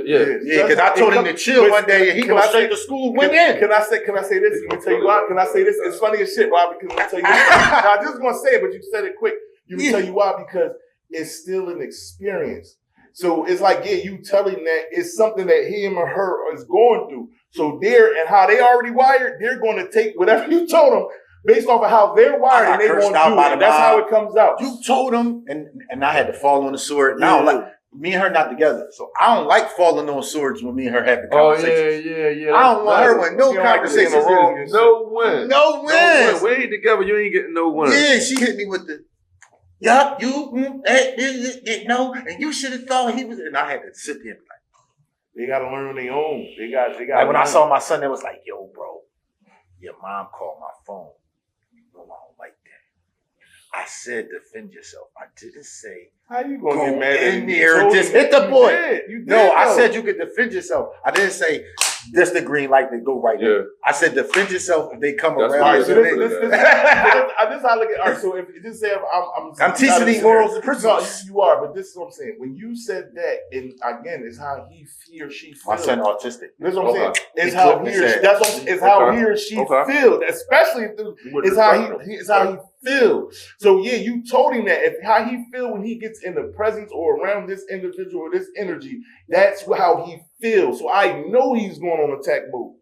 Yeah, because I told him to chill one day and he goes straight to school. Went in. Can I say this? Let me tell you why. Can I say this? It's funny as shit, why? Because let me tell you this. Now, I just gonna say it, but you said it quick. Let me tell you why, because it's still an experience. So it's like, you telling that it's something that him or her is going through. So and how they already wired, they're going to take whatever you told them based off of how they're wired, and they're going to do it. And that's how it comes out. You told them, and I had to fall on the sword. And I don't like, me and her not together. So I don't like falling on swords when me and her having conversations. Yeah. I don't want her with no conversations. No win. We ain't together. You ain't getting no win. Yeah, she hit me with the, yup, no, and you should have thought he was, and I had to sit there and be like, they got to learn on their own. They got. Like when I saw my son, it was like, yo, bro, your mom called my phone. You know I don't like that. I said defend yourself. I didn't say How you gonna go get mad at in me? there and just hit the You boy. did. You did, No, I though. said you could defend yourself. I didn't say this the green light, they go right there. I said defend yourself if they come That's around. All why right, so Yeah. this is how I look at. All right, so if just say I'm teaching these morals and principles. No, you are, but this is what I'm saying. When you said that, and again, it's how he or she feels. My son autistic. That's what I'm saying. It's He how flipped he his or she, head. that's what, it's how he or she feels, especially if it's how he feels. So yeah, you told him that if how he feel when he gets in the presence or around this individual or this energy, that's how he feels. So I know he's going on attack mode.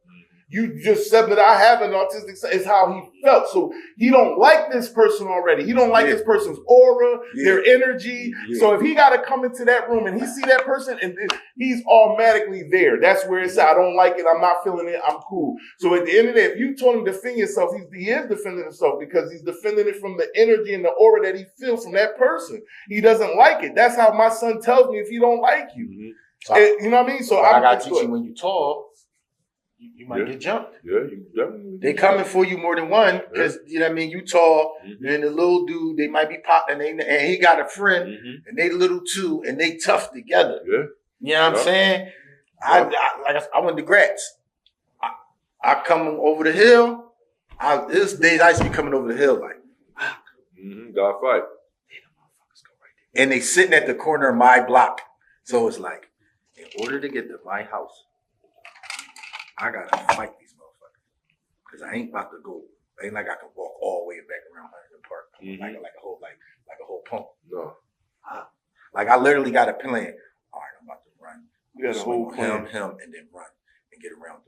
You just said that I have an autistic son. It's how he felt. So he don't like this person already. He don't like this person's aura, their energy. So if he got to come into that room and he see that person and he's automatically there. That's where it's at. I don't like it. I'm not feeling it. I'm cool. So at the end of the day, if you told him to defend yourself, he is defending himself because he's defending it from the energy and the aura that he feels from that person. He doesn't like it. That's how my son tells me if he don't like you. So You know what I mean? So I got to teach you when you tall, you might get jumped. Yeah, you definitely. They coming for you more than one because you know what I mean. You tall, and the little dude they might be popping, and he got a friend, and they little too, and they tough together. Yeah, you know what I'm saying. I went to Gratz. I come over the hill. This days I used to be coming over the hill like, gotta fight. and they sitting at the corner of my block. So it's like, in order to get to my house, I gotta fight these motherfuckers because I ain't about to go. Ain't like I can walk all the way back around Huntington Park like a whole pump. No, like I literally got a plan. All right, I'm about to run. You got a whole plan. him, and then run and get around him.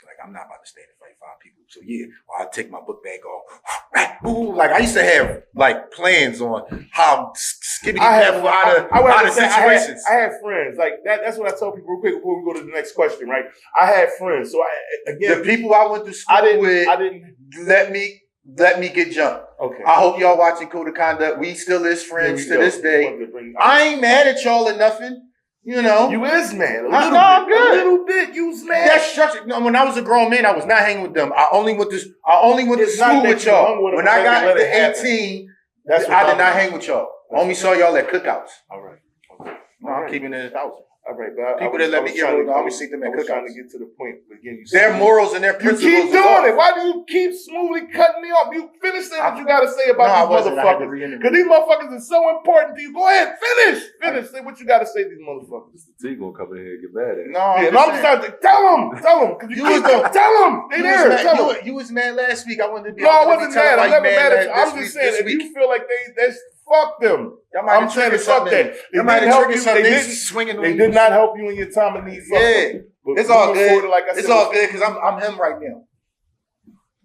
Like I'm not about to stay and fight 5 people. So yeah, I'll take my book bag off. Ooh, like I used to have like plans on how skippy out of situations. I had friends like that. That's what I tell people real quick before we go to the next question. Right? I had friends. So the people I went to school with, I didn't let me get jumped. Okay. I hope y'all watching Code of Conduct. We still is friends to this day. I ain't mad at y'all or nothing. You know, you is mad. I'm good. A little bit. You was mad. That's structure. No, when I was a grown man, I was not hanging with them. I only went to school with y'all. When I got to 18, I did not hang with y'all. I only saw y'all at cookouts. All right. Okay. No, I'm keeping it 1,000. All right, but people that let me get rid of, I always see them at cookouts. Trying to get to the point, but again, their morals and their principles. You keep doing it. Why do you keep smoothly cutting me off? You finish saying what you got to say about these motherfuckers. Because these motherfuckers are so important to you. Go ahead, finish. Say what you got to say to these motherfuckers. The T gonna come in here and get mad at you. No, I'm just trying to tell them. Because you was tell them. They there. You was mad last week. I wanted to be. No, I wasn't mad. I'm never mad at you. I'm just saying if you feel like that's fuck them. I'm saying fuck that. They didn't help you. They did not help you in your time of need. Yeah, it's all good. It's all good because I'm him right now.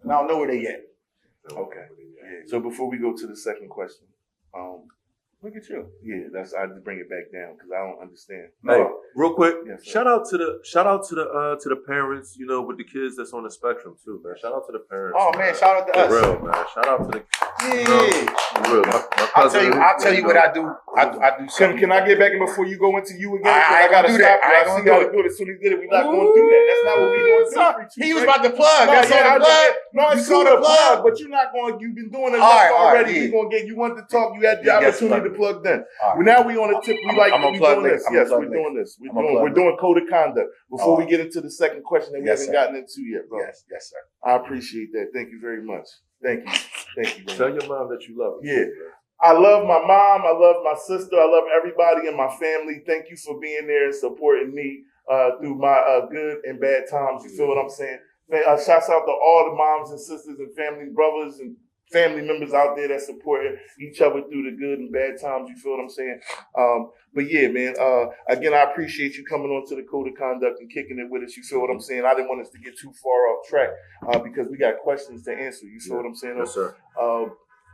And I don't know where they at. Okay. So before we go to the second question, look at you. Yeah, I just bring it back down because I don't understand. Hey, real quick, yes, shout out to the parents, you know, with the kids that's on the spectrum too, man. Shout out to the parents. Oh man, shout out to us. For real, man. Shout out to the for real. my I'll tell you what I do. I do something. Can I get back in before you go into you again? I gotta stop do that. I see how to do it. As soon as he did it, we're not going to do that. That's not what we're going to do. He was about to plug. That's all the plug. No, it's cool to plug, but you're not going. You've been doing enough already. We're going to get. You want to talk. You had the opportunity to plug then. Now we on the tip. We like to be doing this. Yes, we're doing this. We're doing code of conduct. Before we get into the second question that we haven't gotten into yet, bro. Yes, sir. I appreciate that. Thank you very much. Thank you. Tell your mom that you love her. Yeah. I love my mom. I love my sister. I love everybody in my family. Thank you for being there and supporting me through my good and bad times. You feel what I'm saying? Shouts out to all the moms and sisters and family brothers and family members out there that supporting each other through the good and bad times. You feel what I'm saying? But yeah, man, again, I appreciate you coming on to the Code of Conduct and kicking it with us. You feel what I'm saying? I didn't want us to get too far off track because we got questions to answer. You feel what I'm saying? Yes, sir.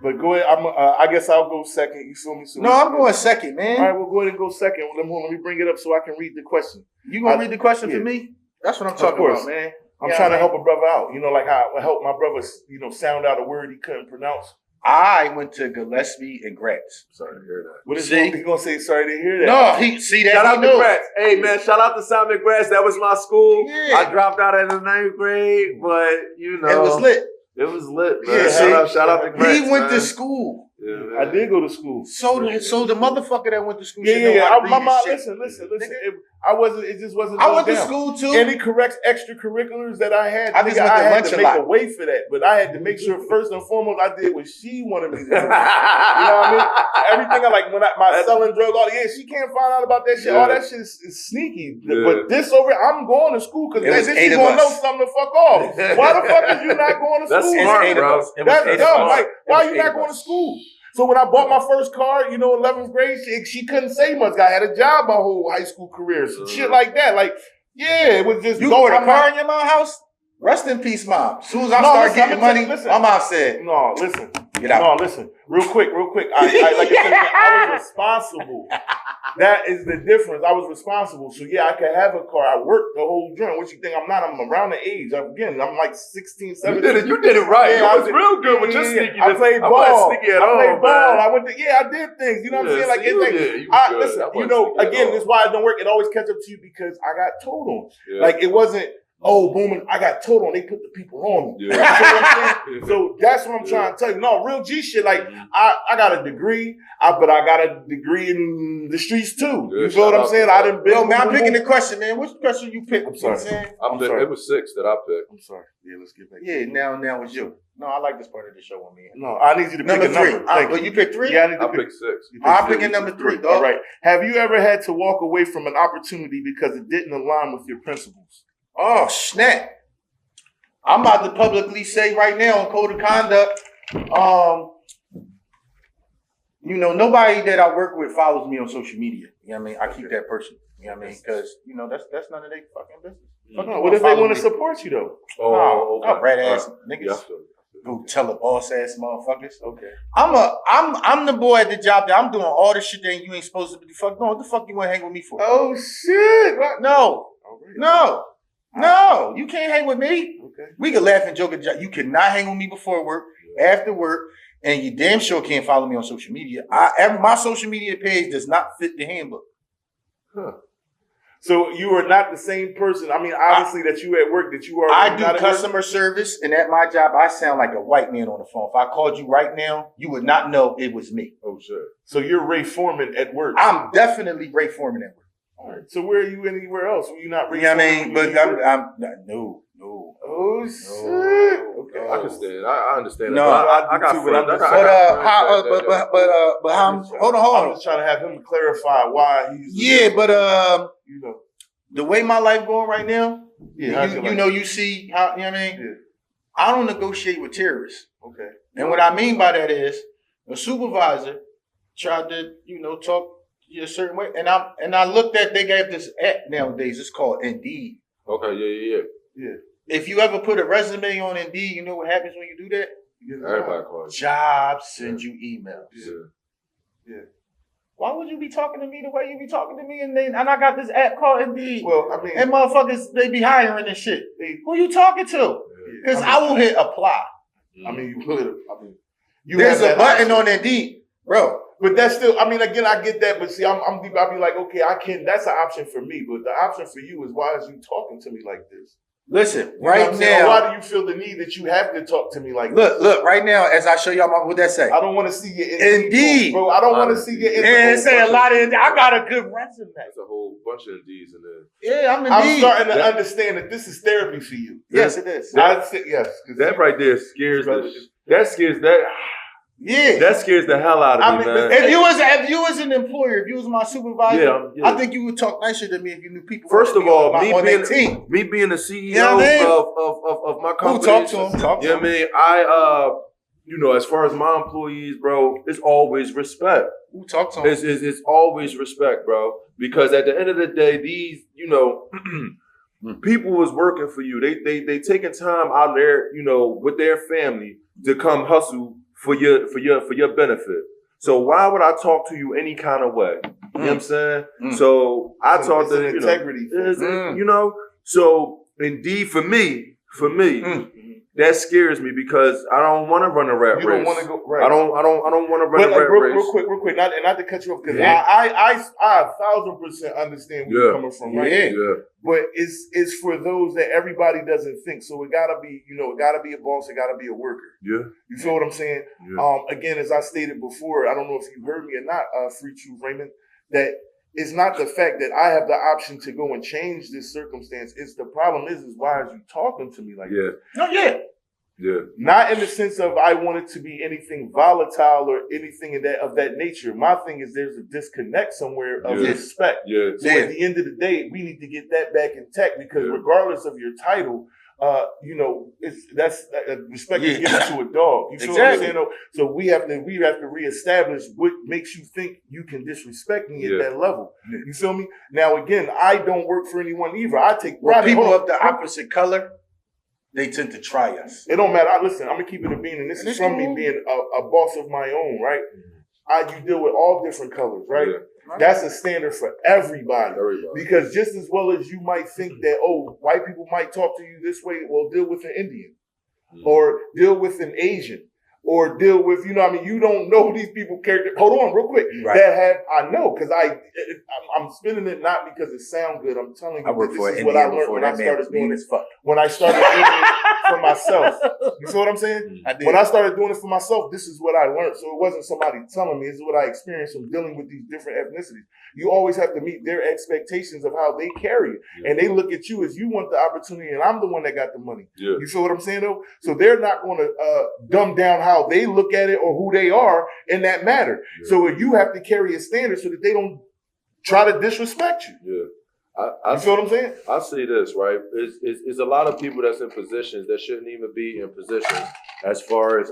But go ahead. I guess I'll go second. You feel me? So I'm going second, man. All right, well, go ahead and go second. Let me bring it up so I can read the question. You gonna read the question for me? That's what I'm talking about, man. I'm trying to help a brother out. You know, like how I helped my brother, sound out a word he couldn't pronounce. I went to Gillespie and Gratz. Sorry to hear that. What is he gonna say? Sorry to hear that. No, he see that. Shout out to Gratz. Hey man, shout out to Simon Gratz. That was my school. Yeah. I dropped out in the 9th grade, but you know it was lit. It was lit, man. Yeah, shout out to Grants, he went man. to school. Yeah, man. I did go to school. So the motherfucker that went to school. Yeah. My mom, listen. It just wasn't. I went to down. school too. Any correct extracurriculars that I had, I just went to I had lunch to a make lot. a way for that. But I had to make sure first and foremost I did what she wanted me to do. You know what I mean? Everything I like when my selling drugs, all she can't find out about that shit. All that shit is sneaky. Yeah. But this over, I'm going to school because It was then 8 she of gonna us. know something to fuck off. Why the fuck is you not going to That's school? smart, It's 8 of bro. us. It was That's 8 of dumb. us. Like, why It was you 8 not of going to us. school? So when I bought my first car, 11th grade, she couldn't say much. I had a job my whole high school career. So shit like that. Like, yeah, it was just You bought a car in your mom's house? Rest in peace, mom. As soon as I start getting money, my mom said, No, listen. Get out. No, listen. Real quick. I like I said, I was responsible. That is the difference. I was responsible. So yeah, I could have a car. I worked the whole joint. What you think I'm not? I'm around the age. Again, I'm like 16, 17. You did it right. Yeah, you was real good with your sneaky. I played ball. I played ball. Man. I went to I did things. You know what I'm saying? Like it's like you was good. listen, That wasn't sneaky again, at all. this is why it don't work. It always catch up to you because I got told on. Yeah. Like it wasn't, booming, I got told on, they put the people on me. Yeah. You know what I'm saying? So that's what I'm trying to tell you. No, real G shit, like I got a degree, but I got a degree in the streets too. Yeah, you feel what I'm saying? I didn't yo, man, I'm picking the question, man. Which question you picked? I'm sorry. I'm sorry. It was 6 that I picked. I'm sorry. Yeah, let's get back. Yeah, now it's you. No, I like this part of the show on me. No, I need you to pick Number a number. 3. Thank Well, you picked 3? Yeah, I need to I picked 6. you pick I'm 3. picking number 3, dog. All right. Have you ever had to walk away from an opportunity because it didn't align with your principles? Oh, snap. I'm about to publicly say right now on code of conduct, nobody that I work with follows me on social media. You know what I mean? I keep that person. You know what I mean? Because, that's none of their fucking business. No, what if they want to support you though? Oh, rat ass niggas. Yeah, Go tell the boss ass motherfuckers. Okay. I'm the boy at the job that I'm doing all the shit that you ain't supposed to be fucking doing. What the fuck you want to hang with me for? Oh shit! What? No. All right. No, you can't hang with me. Okay. We can laugh and joke. You cannot hang with me before work, after work, and you damn sure can't follow me on social media. My social media page does not fit the handbook. Huh. So you are not the same person. I mean, obviously that you at work, that you are. I do customer service, and at my job, I sound like a white man on the phone. If I called you right now, you would not know it was me. Oh shit. So you're Ray Foreman at work. I'm definitely Ray Foreman at work. All right. So where are you anywhere else? Were you not Ray You know what I Foreman? mean? But I'm no. Oh shit. Okay. I understand. I understand. No, that. I got too, friends. but hold on. I'm just trying to have him clarify why he's. The way my life going right now, Yeah. you see how, you know what I mean? Yeah. I don't negotiate with terrorists. Okay. And what I mean by that is a supervisor tried to, talk a certain way. And I looked at, they gave this app nowadays, it's called Indeed. Okay, yeah. If you ever put a resume on Indeed, you know what happens when you do that? Everybody calls. Jobs send you emails. Yeah. Why would you be talking to me the way you be talking to me? And I got this app called Indeed. Well, I mean, and motherfuckers, they be hiring and shit. Who you talking to? Because I will hit apply. I mean, you could. There's a button on Indeed, bro. But that's still, I mean, again, I get that, but see, I'm deep. I'll be like, okay, I can. That's an option for me, but the option for you is why is you talking to me like this? Listen, right now. Why do you feel the need that you have to talk to me like this? Look, right now, as I show y'all, what that say? I don't want to see your Indeed, bro. I don't want to see your Indeed. Yeah, say a lot of Indeed. I got a good resume. There's a whole bunch of Indeeds in there. Yeah, I'm Indeed. I'm starting to understand that this is therapy for you. Yes, it is. Yes, that right there scares that. Yeah, that scares the hell out of me, man. If you was an employer, if you was my supervisor, I think you would talk nicer to me if you knew people. First of all, me being the CEO of my company, who talk to him? You know what I mean? I, as far as my employees, bro, it's always respect. Who talk to him? It's always respect, bro. Because at the end of the day, these, people was working for you. They taking time out there, with their family to come hustle for your benefit. So why would I talk to you any kind of way? You know what I'm saying? So I talk to integrity. So Indeed for me, For me, that scares me because I don't want to run a rat race. You don't want to go right. I don't want to run a rat race. Real quick, not to cut you off because I 1,000% understand where you're coming from, right? Yeah. But it's for those that everybody doesn't think. So it gotta be, it gotta be a boss, it gotta be a worker. Yeah. You feel what I'm saying? Yeah. Again, as I stated before, I don't know if you heard me or not, Free Truth Raymond, that it's not the fact that I have the option to go and change this circumstance. It's the problem is why are you talking to me like that? No, yeah. Yeah. Not in the sense of I want it to be anything volatile or anything of that nature. My thing is there's a disconnect somewhere of respect. Yeah. So at the end of the day, we need to get that back intact because regardless of your title, that's respect is given to a dog. You feel what I'm saying? So we have to reestablish what makes you think you can disrespect me at that level. You feel me? Now again, I don't work for anyone either. I take pride. People of the opposite color, they tend to try us. It don't matter. Listen, I'm gonna keep it a bean, and this is from me being a boss of my own, right? You deal with all different colors, right? Yeah. That's a standard for everybody. Because just as well as you might think that, white people might talk to you this way, well, deal with an Indian or deal with an Asian or deal with, you don't know these people character. Hold on real quick. I know, because I'm spinning it not because it sounds good. I'm telling you, I worked for this is an what I Indian learned before. when I That man started was doing mean it. as fuck. When I started doing it for myself. You feel what I'm saying? I did. When I started doing it for myself, this is what I learned. So it wasn't somebody telling me. This is what I experienced from dealing with these different ethnicities. You always have to meet their expectations of how they carry it. And they look at you as you want the opportunity and I'm the one that got the money. Yeah. You feel what I'm saying though? So they're not going to dumb down how they look at it or who they are in that matter. Yeah. So you have to carry a standard so that they don't try to disrespect you. Yeah. You feel what I'm saying? I see this, right? It's a lot of people that's in positions that shouldn't even be in positions as far as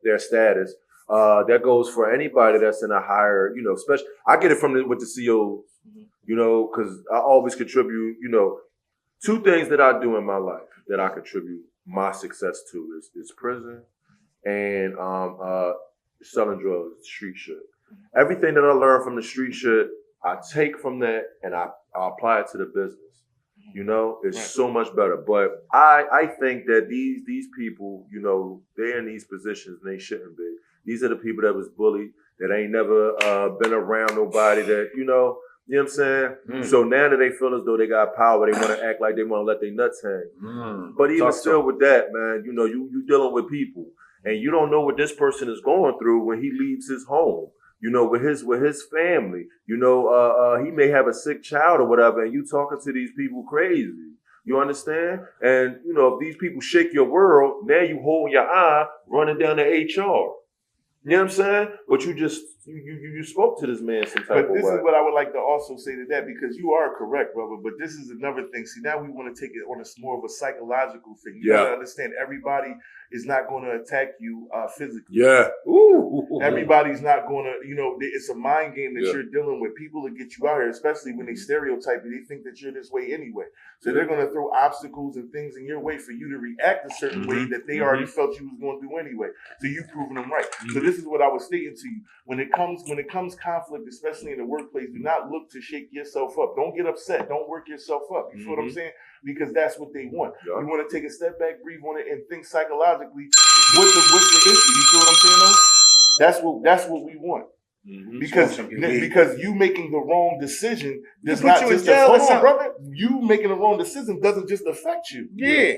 their status. That goes for anybody that's in a higher, especially, I get it with the CEOs, because I always contribute, two things that I do in my life that I contribute my success to is prison and selling drugs, street shit. Everything that I learned from the street shit, I take from that and I apply it to the business. It's so much better. But I think that these people, they're in these positions and they shouldn't be. These are the people that was bullied, that ain't never been around nobody that, you know what I'm saying? So now that they feel as though they got power, they want to act like they want to let their nuts hang. But even still with that, man, you dealing with people and you don't know what this person is going through when he leaves his home. With his family, he may have a sick child or whatever, and you talking to these people crazy. You understand? And, if these people shake your world, now you holding your eye, running down to HR. You know what I'm saying? But you spoke to this man some type of way. But this is what I would like to also say to that, because you are correct, brother. But this is another thing. See, now we want to take it on more of a psychological thing. You gotta understand, everybody is not going to attack you physically. Yeah. Ooh. Everybody's not going to, it's a mind game that you're dealing with. People that get you out here, especially when they stereotype you, they think that you're this way anyway. So they're going to throw obstacles and things in your way for you to react a certain way that they already felt you was going to do anyway. So you proving them right. So this is what I was stating to you. When it comes conflict, especially in the workplace, do not look to shake yourself up. Don't get upset. Don't work yourself up. You feel what I'm saying? Because that's what they want. You want to take a step back, breathe on it, and think psychologically. What's the issue? You feel what I'm saying? Though? That's what we want. Because you making the wrong decision does not just brother. You making the wrong decision doesn't just affect you. Yeah.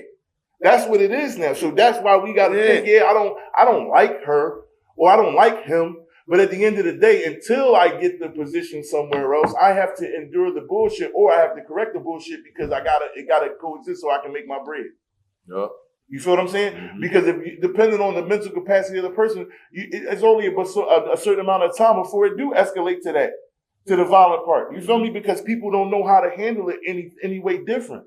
That's what it is now. So that's why we got to think, I don't like her or I don't like him. But at the end of the day, until I get the position somewhere else, I have to endure the bullshit or I have to correct the bullshit because it gotta coexist so I can make my bread. Yep. You feel what I'm saying? Because depending on the mental capacity of the person, it's only a certain amount of time before it do escalate to the violent part. You feel me? Because people don't know how to handle it any way different.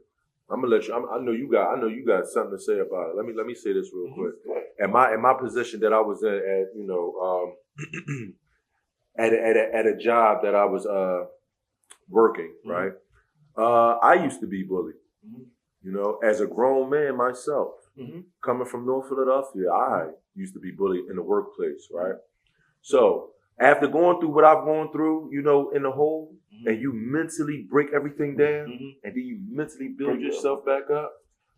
I'm gonna let you. I know you got something to say about it. Let me say this real quick. In my position that I was in at a job that I was working, right? I used to be bullied. As a grown man myself, coming from North Philadelphia, I used to be bullied in the workplace, right? So after going through what I've gone through, in the hole, and you mentally break everything down, and then you mentally build yourself back up,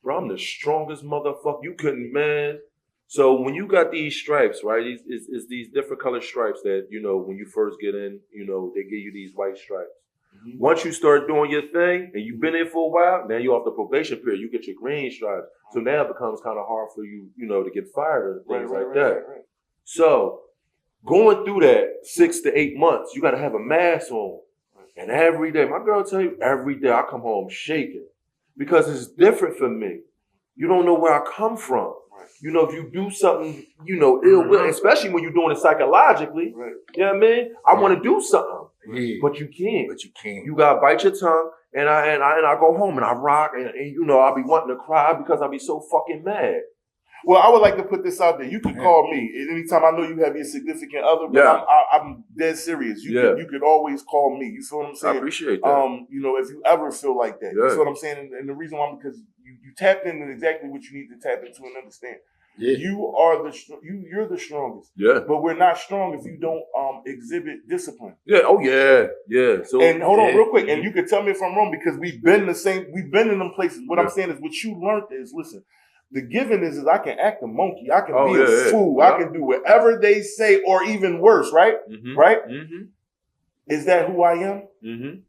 bro, I'm the strongest motherfucker. You couldn't, man. So when you got these stripes, right? It's these different color stripes that, you know, when you first get in, you know, they give you these white stripes. Mm-hmm. Once you start doing your thing and you've been in for a while, now you're off the probation period. You get your green stripes. So now it becomes kind of hard for you, you know, to get fired and things like that. Right. So going through that 6 to 8 months, you got to have a mask on. And every day, my girl tell you, every day I come home shaking because it's different for me. You don't know where I come from. You know, if you do something, you know, ill will, especially when you're doing it psychologically, you know what I mean? I want to do something, but you can't. But you can't. You gotta bite your tongue, and I go home and I rock, and you know, I'll be wanting to cry because I'll be so fucking mad. Well, I would like to put this out there. You can call me anytime. I know you have your significant other, but I'm dead serious. You could always call me. You feel what I'm saying? I appreciate that. You know, if you ever feel like that, you feel what I'm saying? And the reason why, because you tapped into exactly what you need to tap into and understand. Yeah. You're the strongest. Yeah. But we're not strong if you don't exhibit discipline. Yeah. Oh yeah. Yeah. So and hold on real quick, and you can tell me if I'm wrong because we've been in them places. What I'm saying is what you learned is listen. The given is I can act a monkey. I can be a fool. I can do whatever they say or even worse, right? Mm-hmm. Right? Mm-hmm. Is that who I am? Mm-hmm.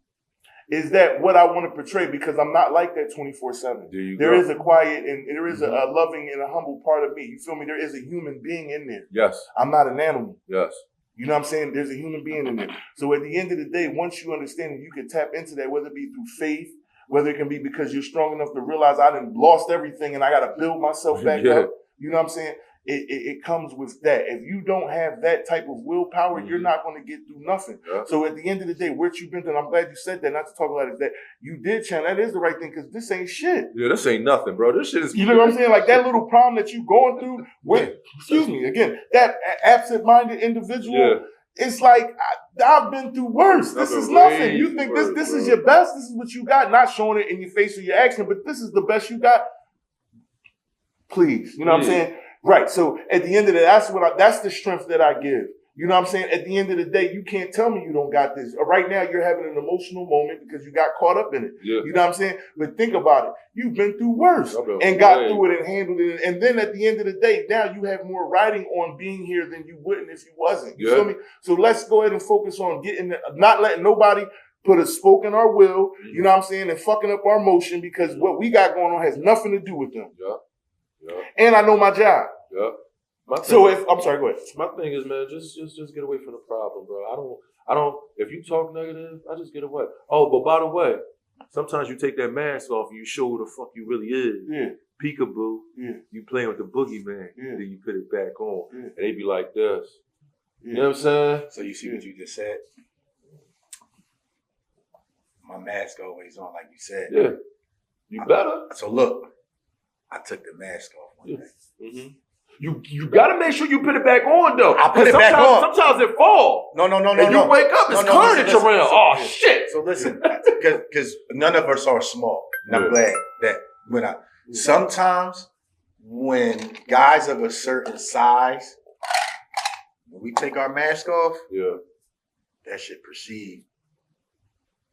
Is that what I want to portray? Because I'm not like that 24/7. There is a quiet and there is a loving and a humble part of me. You feel me? There is a human being in there. Yes. I'm not an animal. Yes. You know what I'm saying? There's a human being in there. So at the end of the day, once you understand it, you can tap into that, whether it be through faith, whether it can be because you're strong enough to realize I done lost everything and I got to build myself back up. You know what I'm saying? It comes with that. If you don't have that type of willpower, you're not going to get through nothing. Yeah. So at the end of the day, what you've been through, and I'm glad you said that, not to talk about it, that you did channel. That is the right thing because this ain't shit. Yeah, this ain't nothing, bro. This shit is. You know what I'm saying? Like that little problem that you going through with, excuse me, again, that absent-minded individual, it's like, I've been through worse. This is nothing. You think this is your best? This is what you got? Not showing it in your face or your action, but this is the best you got? Please. You know what I'm saying? Right. So at the end of the day, that's the strength that I give. You know what I'm saying? At the end of the day, you can't tell me you don't got this. Right now, you're having an emotional moment because you got caught up in it. Yeah. You know what I'm saying? But think about it. You've been through worse and got through it and handled it. And then at the end of the day, now you have more writing on being here than you wouldn't if you wasn't. You feel me? So let's go ahead and focus on not letting nobody put a spoke in our will, you know what I'm saying, and fucking up our motion because what we got going on has nothing to do with them. Yeah. And I know my job. Yeah. I'm sorry, go ahead. My thing is, man, just get away from the problem, bro. I don't. If you talk negative, I just get away. Oh, but by the way, sometimes you take that mask off and you show who the fuck you really is. Yeah. Peekaboo. Yeah. You playing with the boogeyman. Yeah. Then you put it back on, and they be like this. Yeah. You know what I'm saying? So you see what you just said. My mask always on, like you said. Yeah. You better. So look, I took the mask off one day. Mm-hmm. You gotta make sure you put it back on though. I put it back on. Sometimes it falls. No. And you wake up, it's carnage around. Oh shit! So listen, because none of us are small. And I'm glad that sometimes when guys of a certain size, when we take our mask off, that shit perceived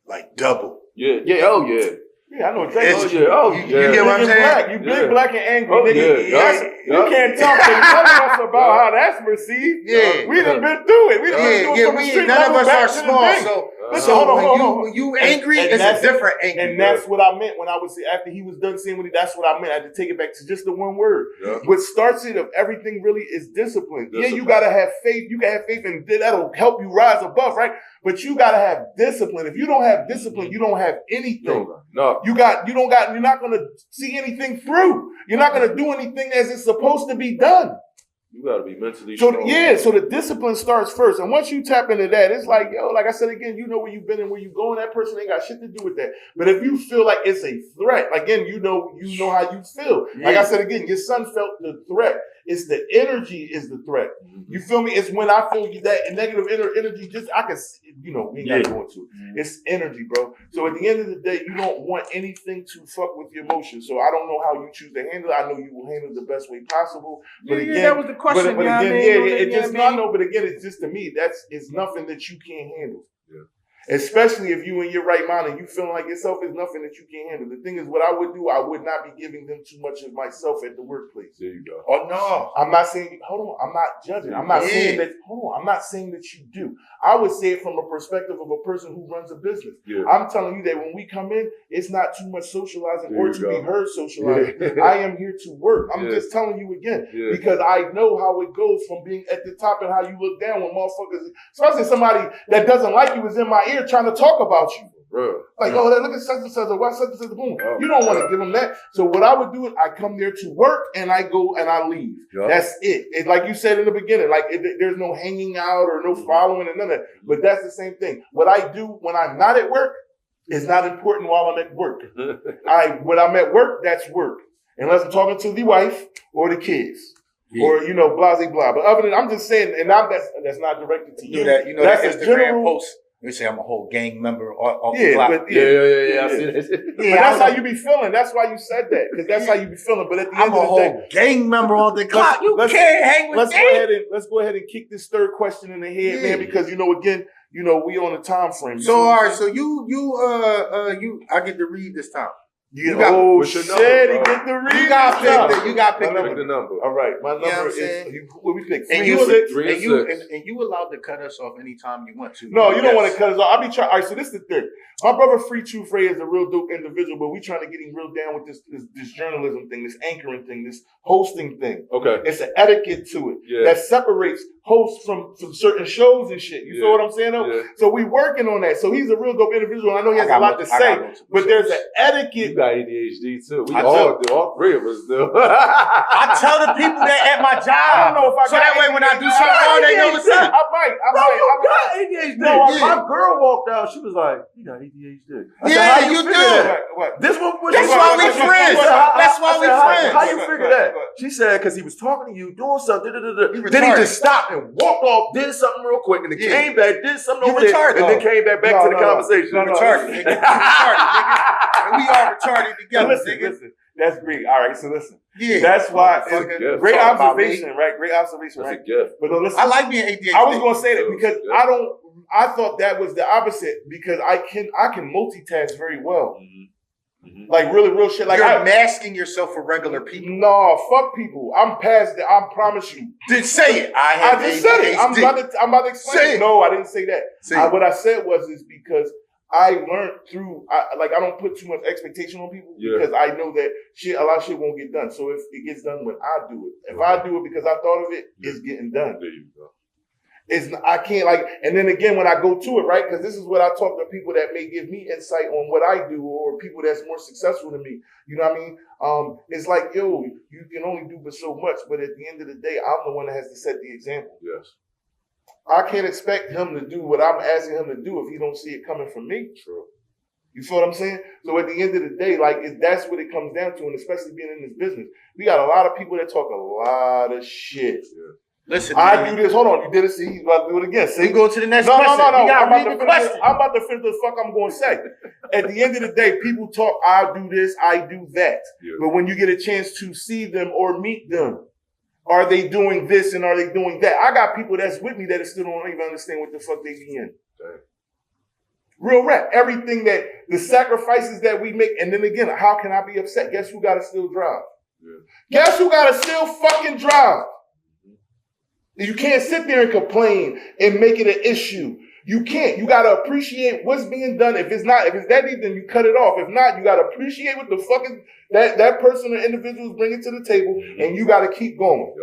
like double. Yeah. Oh yeah. Yeah, I know exactly. You get what I'm saying? You big, black, and angry, nigga. You can't talk to none of us about how that's perceived. Yeah. We done been through it. We done been through it. None of us are small. So when you angry, it's a different angry. And that's what I meant when I was after he was done saying what that's what I meant. I had to take it back to just the one word. Yeah. What starts it of everything really is discipline. Yeah, you gotta have faith. You can have faith and that'll help you rise above, right? But you gotta have discipline. If you don't have discipline, you don't have anything. No. You're not gonna see anything through. You're not gonna do anything as it's supposed to be done. You gotta be mentally strong. So the discipline starts first. And once you tap into that, it's like, like I said again, you know where you've been and where you're going. That person ain't got shit to do with that. But if you feel like it's a threat, again, you know how you feel. Yeah. Like I said again, your son felt the threat. It's the energy is the threat. You feel me? It's when I feel that negative energy, I can, we ain't got to go into it. It's energy, bro. So at the end of the day, you don't want anything to fuck with your emotions. So I don't know how you choose to handle it. I know you will handle it the best way possible. But again, that was the question. But again, it's just to me, it's nothing that you can't handle. Yeah. Especially if you in your right mind and you feeling like yourself is nothing that you can't handle. The thing is, what I would do, I would not be giving them too much of myself at the workplace. There you go. Oh no. I'm not saying, hold on, I'm not judging. I'm not saying that, hold on, I'm not saying that you do. I would say it from a perspective of a person who runs a business. Yeah. I'm telling you that when we come in, it's not too much socializing There or you to go. be heard socializing. Yeah. I am here to work. I'm Yeah. just telling you again, Yeah. because I know how it goes from being at the top and how you look down when motherfuckers, especially somebody that doesn't like you is in my ear trying to talk about you. Bro. Like, oh, look at such and such, or why such and such, boom. Oh, You don't want to give them that. So what I would do is I come there to work and I go and I leave. Yeah. That's it. It's like you said in the beginning, like there's no hanging out or no following and none of that. But that's the same thing. What I do when I'm not at work is not important while I'm at work. When I'm at work, that's work. Unless I'm talking to the wife or the kids. Yeah. Or, you know, blah, blah, blah. But other than, I'm just saying, and that's not directed to you. You know that's that a Instagram general post. They say I'm a whole gang member off the Yeah, block. but Yeah. I see it. But that's how you be feeling. That's why you said that, because that's how you be feeling. But at the I'm end a of the whole day, gang member on the clock. You let's- can't hang with let's me. go ahead and kick this third question in the head, Yeah. man. Because again, we on a time frame. So all right, so I get to read this time. You got- oh what's your shit, number, he bro? get the read. You got this time. picked. You got picked. My Pick the number. All right, my You know what number I'm saying? is what we pick. And 3 you, and 6. Three and and you, six. and you allowed to cut us off anytime you want to. No, you don't Yes. want to cut us off. I'll be trying. All right, so this is the thing. My brother Free Truth Ray is a real dope individual, but we trying to get him real down with this journalism thing, this anchoring thing, this hosting thing. Okay. It's an etiquette to it Yeah. that separates hosts from certain shows and shit. You Yeah. feel what I'm saying? Though? Yeah. So we working on that. So he's a real dope individual. I know he has I a got lot to I say, got multiple but there's an shows. You etiquette. got ADHD too. We I all do. All three of us do. I tell the people that at my job. I don't know if I so got that way when I do ADHD. something wrong, they know what's up. I might. ADHD. No, my girl walked out. She was like, "You got ADHD." I said, Yeah, "How you figure do. that?" What? This one. That's why we friends. That's why we friends. How you What? figure What? that? What? She said, "Because he was talking to you, doing something." You Then he retarded. just stopped and walked off, did something real quick, and then Yeah. came back, did something You over there, retarded. and then came back No, to the no, no. conversation. No, no. Retarded, nigga. You retarded, nigga. And we all retarded Now together, listen, nigga. listen. That's great. All right, so listen. Yeah. That's why. Motherfucker. Yeah. Great Talk about me. observation, right? Great observation, That's a right? gift. But no, listen. I like being ADHD. I was going to say that because Yeah. I thought that was the opposite because I can multitask very well. Like really real shit. Like You're masking yourself for regular people. no, fuck people. I'm past that. I promise you. Did say it. I I have just said it. I'm ADHD. about to explain Say it. it. No, I didn't say that. Say it. What I said was because I learned through. I don't put too much expectation on people Yeah. because I know that a lot of shit won't get done. So if it gets done when I do it, if I do it because I thought of it, it's getting done. There you go. I can't and then again when I go to it, right? Because this is what I talk to people that may give me insight on what I do or people that's more successful than me. You know what I mean? It's like, yo, you can only do but so much, but at the end of the day, I'm the one that has to set the example. Yes. I can't expect him to do what I'm asking him to do if he don't see it coming from me. True. You feel what I'm saying? So at the end of the day, that's what it comes down to, and especially being in this business, we got a lot of people that talk a lot of shit. Yeah. Listen, I man. do this. Hold on, you did it. See, he's about to do it again. See, We go to the next No. question. We I'm gotta about, read to the finish question. I'm about to finish the fuck I'm going to say. At the end of the day, people talk, I do this, I do that. Yeah. But when you get a chance to see them or meet them, are they doing this and are they doing that? I got people that's with me that still don't even understand what the fuck they be in. Dang. Real rap. Everything that, the sacrifices that we make. And then again, how can I be upset? Guess who got to still drive? Yeah. Guess who got to still fucking drive? You can't sit there and complain and make it an issue. You can't. You got to appreciate what's being done. If it's that deep, then you cut it off. If not, you got to appreciate what the fucking that person or individual is bringing to the table, and you got to keep going.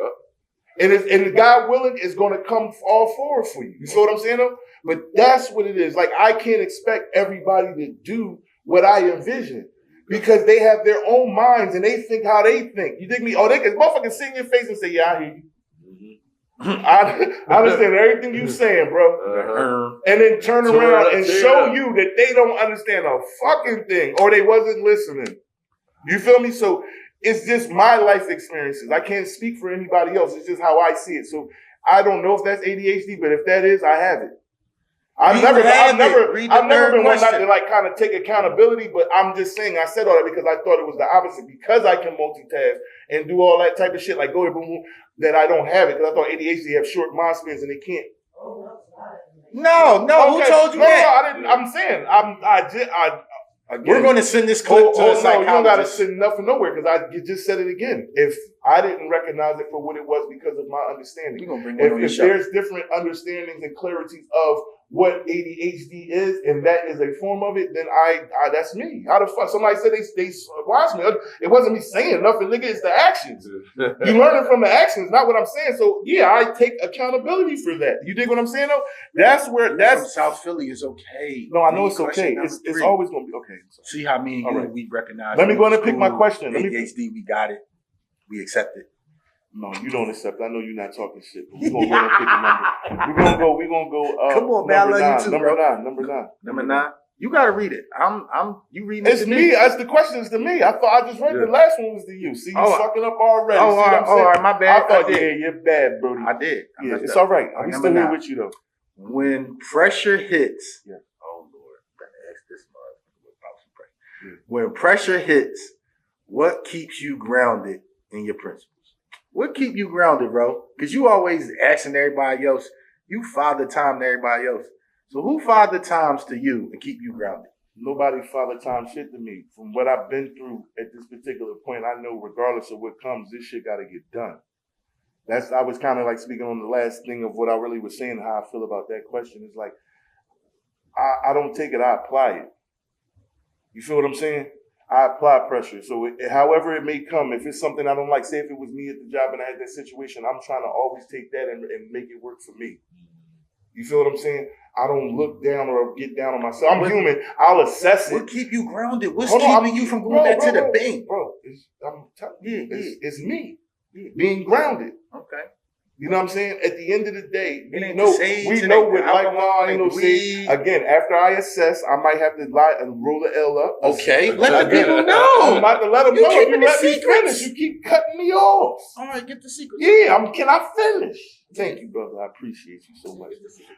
Yeah. And God willing, is going to come all forward for you. You feel what I'm saying, though? But that's what it is. Like, I can't expect everybody to do what I envision because they have their own minds and they think how they think. You dig me? Oh, they can motherfucking see in your face and say, yeah, I hear you. I understand everything you saying, bro. Uh-huh. And then turn Turn around up, and turn show up. you that they don't understand a fucking thing or they wasn't listening. You feel me? So it's just my life experiences. I can't speak for anybody else. It's just how I see it. So I don't know if that's ADHD, but if that is, I have it. I've never been one not to like kind of take accountability, but I'm just saying I said all that because I thought it was the opposite. Because I can multitask and do all that type of shit, like go ahead, boom, boom, that I don't have it because I thought ADHD have short mind spans and they can't. No, who told you that? I didn't. I'm saying We're going to send this clip to a psychologist. No, you don't got to send nothing nowhere because you just said it again. If I didn't recognize it for what it was because of my understanding, if there's different understandings and clarities of what ADHD is, and that is a form of it, then I that's me. How the fuck? Somebody said they watched me. It wasn't me saying nothing, nigga. It's the actions. You learn it from the actions, not what I'm saying. So yeah, I take accountability for that. You dig what I'm saying though? That's South Philly is okay. No, I know it's okay. It's always gonna be okay. See how we recognize. Let me go and pick my question. ADHD, we got it. We accept it. No, you don't accept. I know you're not talking shit. But we're gonna go and pick a number. We're gonna go. Come on, man. I love you too, Number bro. nine. Number 9. You gotta read it. You reading it? It's me. That's the question's to me. I thought I just read the last one was to you. See, you fucking up already. Oh, all right, my bad. I thought, you're bad, Brody. I did. Yeah, it's all right. I'm still here with you though. When pressure hits. Yeah. Oh Lord, gotta ask this motherfucker about some pressure. When pressure hits, what keeps you grounded in your principles? What keep you grounded, bro? Because you always asking everybody else. You father time to everybody else. So who father times to you and keep you grounded? Nobody father time shit to me. From what I've been through at this particular point, I know regardless of what comes, this shit got to get done. I was kind of like speaking on the last thing of what I really was saying, how I feel about that question. It's like, I don't take it, I apply it. You feel what I'm saying? I apply pressure. So however it may come, if it's something I don't like, say if it was me at the job and I had that situation, I'm trying to always take that and make it work for me. You feel what I'm saying? I don't look down or get down on myself. I'm human. I'll assess it. What keep you grounded? What's keeping you from going back to the bank? Bro, it's me. Being grounded. Okay. You know what I'm saying? At the end of the day, we know what ain't no sage. Again, after I assess, I might have to lie and roll the L up. Okay, let the people know. I'm about to let them know. You let me finish. You keep cutting me off. All right, get the secret. Yeah, can I finish? Thank you, brother. I appreciate you so much.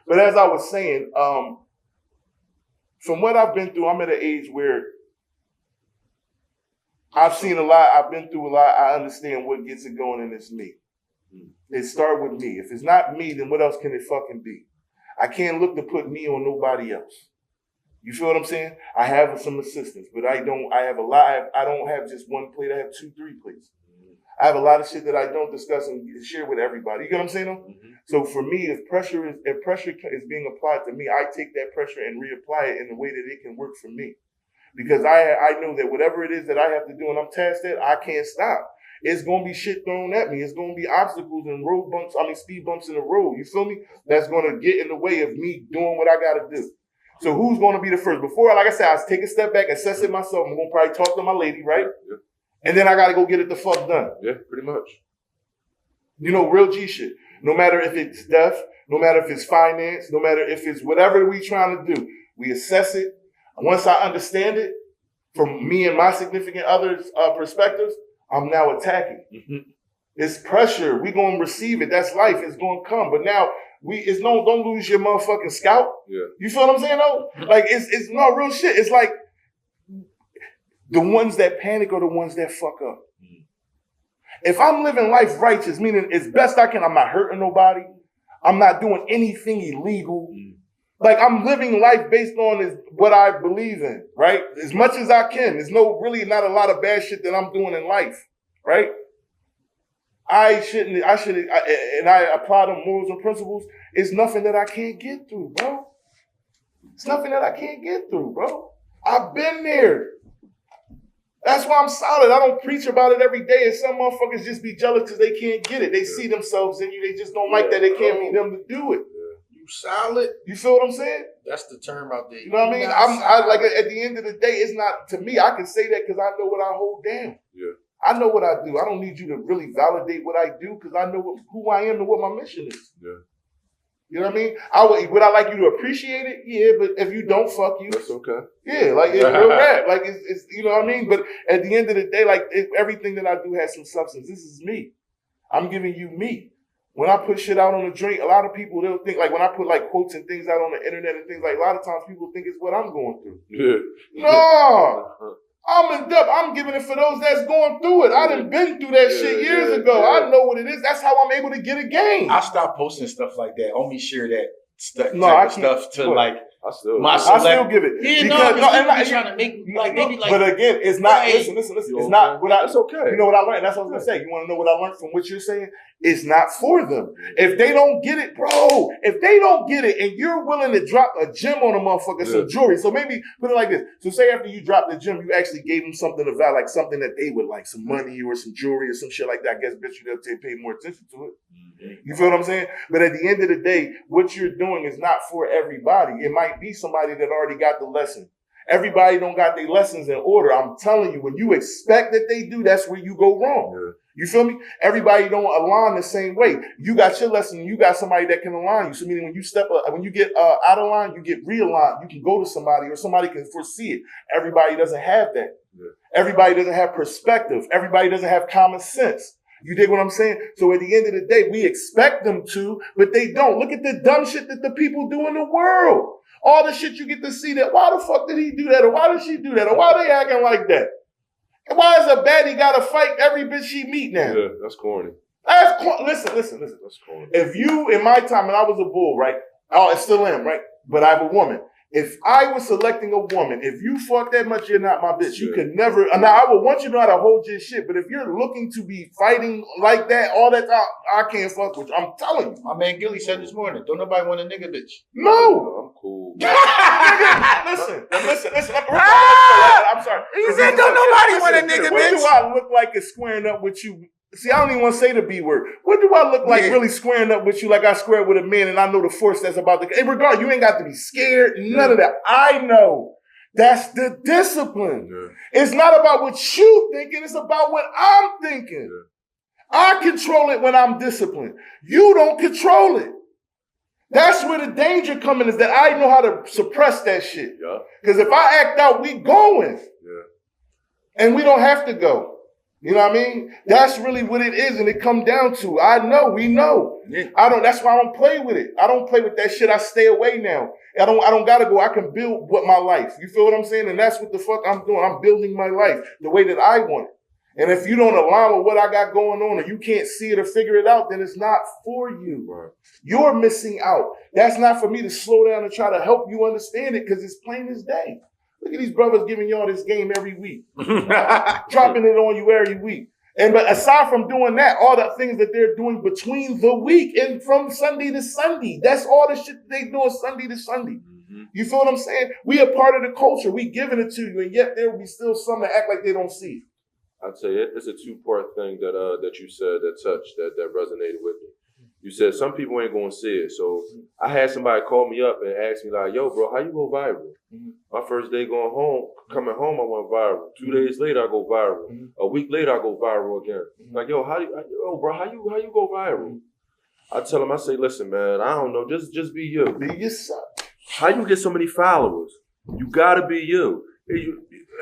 But as I was saying, from what I've been through, I'm at an age where I've seen a lot. I've been through a lot. I understand what gets it going, and it's me. It start with me. If it's not me, then what else can it fucking be? I can't look to put me on nobody else. You feel what I'm saying? I have some assistants, but I don't have just one plate. I have 2, 3 plates. I have a lot of shit that I don't discuss and share with everybody. You get what I'm saying though? Mm-hmm. So for me, if pressure is being applied to me, I take that pressure and reapply it in a way that it can work for me. Because I know that whatever it is that I have to do and I'm tasked at, I can't stop. It's going to be shit thrown at me. It's going to be obstacles and speed bumps in the road. You feel me? That's going to get in the way of me doing what I got to do. So who's going to be the first? Before, like I said, I take a step back, assess it myself. I'm going to probably talk to my lady, right? Yeah. And then I got to go get it the fuck done. Yeah, pretty much. You know, real G shit. No matter if it's death, no matter if it's finance, no matter if it's whatever we trying to do, we assess it. Once I understand it, from me and my significant other's perspectives, I'm now attacking. Mm-hmm. It's pressure. We gonna receive it. That's life. It's gonna come. But now don't lose your motherfucking scalp. Yeah. You feel what I'm saying though? Like it's no real shit. It's like the ones that panic are the ones that fuck up. Mm-hmm. If I'm living life righteous, meaning as best I can, I'm not hurting nobody. I'm not doing anything illegal. Mm-hmm. Like I'm living life based on what I believe in, right? As much as I can. There's really not a lot of bad shit that I'm doing in life, right? I apply them morals and principles. It's nothing that I can't get through, bro. It's nothing that I can't get through, bro. I've been there. That's why I'm solid. I don't preach about it every day, and some motherfuckers just be jealous because they can't get it. They see themselves in you. They just don't like that they can't be them to do it. Solid. You feel what I'm saying? That's the term out there. You know what I mean? I like at the end of the day, it's not to me. I can say that because I know what I hold down. Yeah. I know what I do. I don't need you to really validate what I do because I know who I am and what my mission is. Yeah. You know what I mean? Would I like you to appreciate it? Yeah, but if you don't, fuck you. That's okay. Yeah, like it's real rap. Like it's you know what I mean? But at the end of the day, like everything that I do has some substance. This is me. I'm giving you me. When I put shit out on the drink, a lot of people, they'll think, like, when I put, like, quotes and things out on the internet and things, like, a lot of times people think it's what I'm going through. Yeah. No! I'm giving it for those that's going through it. I done been through that shit years ago. I know what it is. That's how I'm able to get a game. I stopped posting stuff like that. Only share that stuff to like I still my I still give it. Yeah, because, because trying to make maybe like. But again, it's not. Right. Listen. It's not. It's okay. You know what I learned? That's what I was gonna say. You want to know what I learned from what you're saying? It's not for them. If they don't get it, bro. If they don't get it, and you're willing to drop a gem on a motherfucker, some jewelry. So maybe put it like this. So say after you drop the gem, you actually gave them something of value, like something that they would like, some money or some jewelry or some shit like that. I guess bitch you'd pay more attention to it. You feel what I'm saying? But at the end of the day, what you're doing is not for everybody. It might be somebody that already got the lesson. Everybody don't got their lessons in order. I'm telling you, when you expect that they do, that's where you go wrong. Yeah. You feel me? Everybody don't align the same way. You got your lesson. You got somebody that can align you. So meaning when you step up, when you get out of line, you get realigned. You can go to somebody or somebody can foresee it. Everybody doesn't have that. Yeah. Everybody doesn't have perspective. Everybody doesn't have common sense. You dig what I'm saying? So at the end of the day, we expect them to, but they don't. Look at the dumb shit that the people do in the world. All the shit you get to see that, why the fuck did he do that? Or why did she do that? Or why they acting like that? And why is a baddie gotta fight every bitch she meet now? Yeah, that's corny. Listen. That's corny. If you, in my time, and I was a bull, right? I still am, right? But I have a woman. If I was selecting a woman, if you fuck that much, you're not my bitch. You could never. Now, I would want you to know how to hold your shit, but if you're looking to be fighting like that all that time, I can't fuck with you. I'm telling you. my man Gilly said this morning, don't nobody want a nigga bitch. No. I'm cool. Listen. I'm sorry. He said, don't nobody want a nigga What bitch. do I look like is squaring up with you? See, I don't even want to say the B word. What do I look like really squaring up with you like I squared with a man and I know the force that's about to... Hey, regard, you ain't got to be scared. None of that. I know. That's the discipline. Yeah. It's not about what you thinking. It's about what I'm thinking. Yeah. I control it when I'm disciplined. You don't control it. That's where the danger coming is that I know how to suppress that shit. Because if I act out, we going. Yeah. And we don't have to go. You know what I mean? That's really what it is, and it come down to, I know, we know. Yeah. That's why I don't play with it. I don't play with that shit. I stay away now. I don't gotta go. I can build my life. You feel what I'm saying? And that's what the fuck I'm doing. I'm building my life the way that I want it. And if you don't align with what I got going on, or you can't see it or figure it out, then it's not for you. Right. You're missing out. That's not for me to slow down and try to help you understand it, because it's plain as day. Look at these brothers giving y'all this game every week. Dropping it on you every week. But aside from doing that, all the things that they're doing between the week and from Sunday to Sunday, that's all the shit they doing Sunday to Sunday. Mm-hmm. You feel what I'm saying? We are part of the culture. We giving it to you, and yet there will be still some that act like they don't see it. I'd say it's a two-part thing that you said that touched, that resonated with me. You said some people ain't gonna see it. So I had somebody call me up and ask me like, yo, bro, how you go viral? Mm-hmm. My first day coming home, I went viral. 2 days later, I go viral. Mm-hmm. A week later, I go viral again. Mm-hmm. Like, yo, how you go viral? I tell them, I say, listen, man, I don't know, just be you. Be yourself. How you get so many followers? You gotta be you.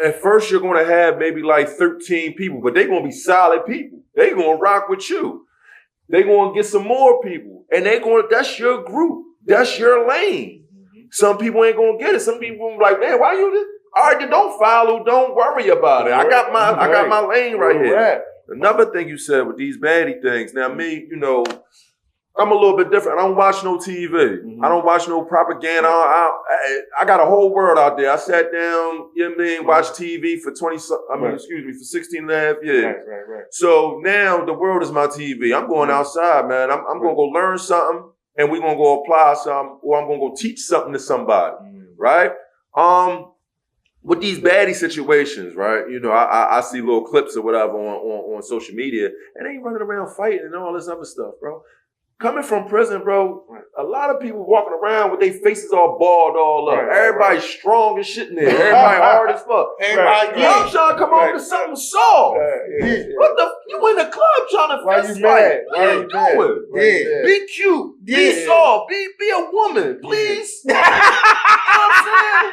At first, you're gonna have maybe like 13 people, but they're gonna be solid people. They're gonna rock with you. They're going to get some more people. And that's your group. That's your lane. Some people ain't going to get it. Some people be like, man, why you all right, don't follow. Don't worry about it. I got my lane right here. Another thing you said with these baddie things. Now, me, I'm a little bit different. I don't watch no TV. Mm-hmm. I don't watch no propaganda. I got a whole world out there. I sat down, watched TV for 16 and a half years. Right. So now the world is my TV. I'm going outside, man. I'm going to go learn something, and we're going to go apply something, or I'm going to go teach something to somebody, right? With these baddie situations, right? I see little clips or whatever on social media, and they running around fighting and all this other stuff, bro. Coming from prison, bro, a lot of people walking around with their faces all balled all up. Everybody's strong as shit in there. Everybody hard as fuck. I'm trying to come on to something soft. What the? You in the club trying to fist fight. What are you doing? Be cute. Be soft. Be a woman, please. You know what I'm saying?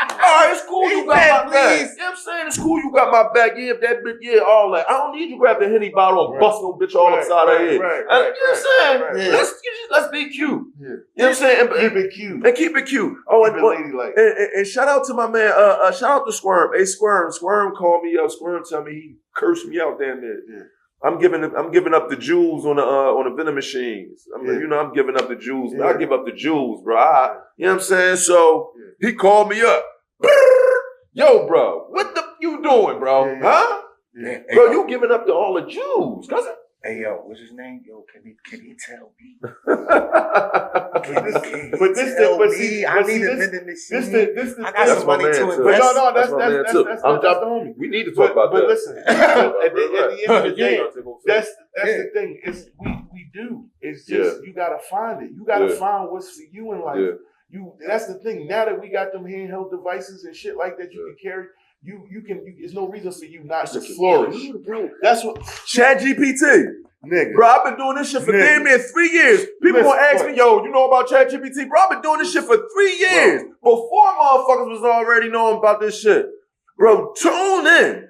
All right, it's cool you got my back. You know what I'm saying? It's cool you got my back. Yeah, that bitch, all that. I don't need you to grab the Henny bottle and bust no bitch all upside her head. You know what I'm saying? Let's be cute. You know what I'm saying? And keep it cute. Oh, and shout out to my man, shout out to Squirm. Hey, Squirm called me up. Squirm tell me he cursed me out down there. I'm giving up the jewels on the vending machines. I'm giving up the jewels. Yeah. I give up the jewels, bro. You know what I'm saying? So he called me up. Yo, bro, what the you doing, bro? Yeah. Huh? Yeah. Bro, you giving up all the jewels, cousin? Hey, yo, what's his name? Yo, can he tell me? I need a vending machine. I got some money to invest. No, that's the homie. We need to talk about that. But listen, at the end of the day, that's the thing. Is we do. It's just you gotta find it. You gotta find what's for you in life. Yeah. That's the thing. Now that we got them handheld devices and shit like that, you can carry. You can. There's no reason for you not to flourish. That's what ChatGPT. Nigga. Bro, I've been doing this shit for damn near 3 years. People gonna ask me, yo, you know about ChatGPT? Bro, I've been doing this shit for 3 years. Before motherfuckers was already knowing about this shit. Bro, tune in.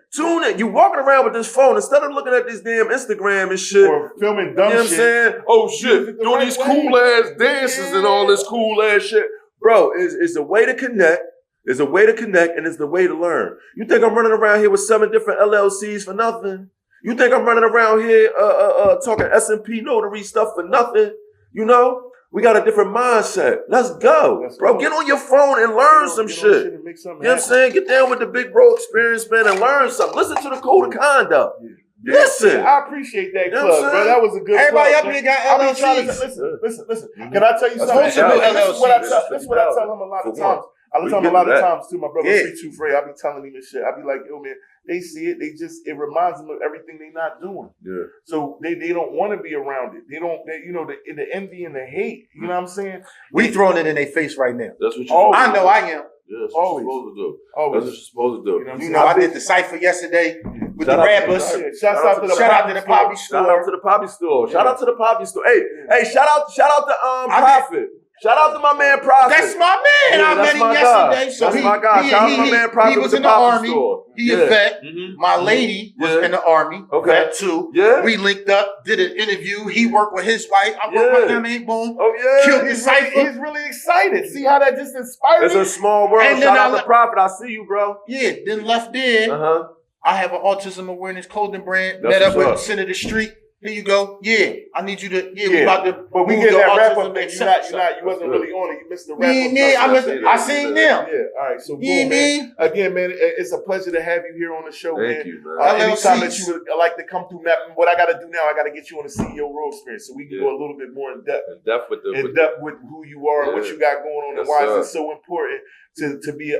You walking around with this phone instead of looking at this damn Instagram and shit. Or filming dumb shit. You know what I'm saying? Oh shit. Doing these cool ass dances and all this cool ass shit. Bro, it's a way to connect. It's a way to connect and it's the way to learn. You think I'm running around here with 7 different LLCs for nothing? You think I'm running around here talking S&P notary stuff for nothing? You know? We got a different mindset. Let's go. Bro, get on your phone and learn some shit. You know what I'm saying? Get down with the big bro experience, man, and learn something. Listen to the code of conduct. Yeah. Listen. I appreciate that club, bro. That was a good Everybody club. Everybody up here got LLCs. Listen. Can I tell you something? This is what I tell him a lot of times. I tell him a lot of times too, my brother Free Tooth Ray. I be telling him this shit. I be like, yo, man, they see it. It reminds them of everything they not doing. Yeah. So they don't want to be around it. The envy and the hate. You know what I'm saying? We throwing it in their face right now. That's what you. I know I am. Yeah, that's what you're supposed to do. Always. That's what you're supposed to do. You know, I did the cipher yesterday with the rappers. Shout out to the Poppy store. Shout out to the Poppy store. Shout out to the Poppy store. Hey, shout out to Prophet. Shout out to my man Prophet. That's my man. I met him yesterday. So that's my guy. Shout out to my man Prophet. He was in the army. He a vet. My lady was in the army. Okay. Vet too. Yeah. We linked up, did an interview. He worked with his wife. I worked with him. Boom. Oh yeah. Killed the cipher. He's really excited. See how that just inspired me? It's a small world. And shout out to Prophet. I see you, bro. Yeah. Then left there. I have an autism awareness clothing brand. Met up with Senator Street. Here you go. Yeah, I need you to. Yeah, we about to. But we get that wrap up thing. You wasn't really on it. You missed the wrap up. I seen them. Yeah. All right. So boom, man. Again, man, it's a pleasure to have you here on the show, man. Thank you, man. Anytime that you would like to come through, what I got to do now, I got to get you on the CEO role experience, so we can go a little bit more in depth. In depth with who you are and what you got going on, and why is it so important to be a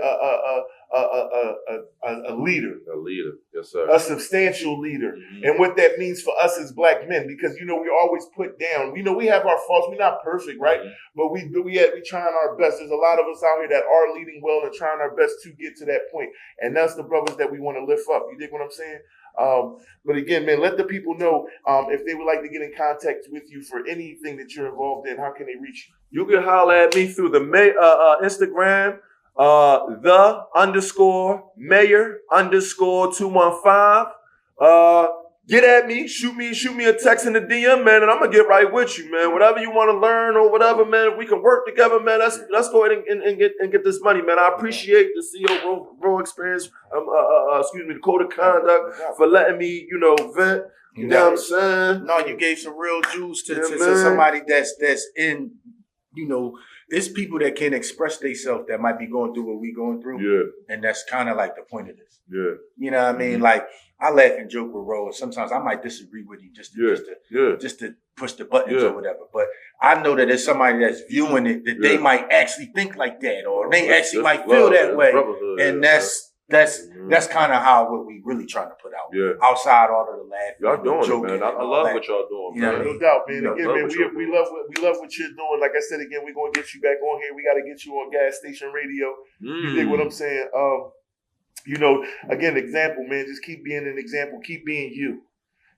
leader. A leader, yes, sir. A substantial leader. And what that means for us as black men, because, we're always put down. We have our faults. We're not perfect, right? But we trying our best. There's a lot of us out here that are leading well and trying our best to get to that point. And that's the brothers that we want to lift up. You dig what I'm saying? But again, man, let the people know if they would like to get in contact with you for anything that you're involved in. How can they reach you? You can holler at me through the Instagram. _mayor_215. Get at me, shoot me a text in the DM, man, and I'm gonna get right with you, man. Whatever you want to learn or whatever, man, we can work together, man. Let's go ahead and get this money, man. I appreciate the CEO Row experience. The code of conduct for letting me, vent. You know what I'm saying? No, you gave some real juice to somebody that's in, there's people that can express themselves that might be going through what we going through. Yeah. And that's kind of like the point of this. Yeah. You know what I mean? Like, I laugh and joke with Ro, and sometimes I might disagree with him just to push the buttons or whatever. But I know that there's somebody that's viewing it that they might actually think like that, or they actually might feel that way. And that's kind of what we really trying to put out. Yeah. Outside all of the laughing. Y'all doing it, man. I love what y'all doing, man. No doubt, man. Again, man, we love what you're doing. Like I said again, we're gonna get you back on here. We gotta get you on gas station radio. You dig what I'm saying? Again, example, man. Just keep being an example. Keep being you.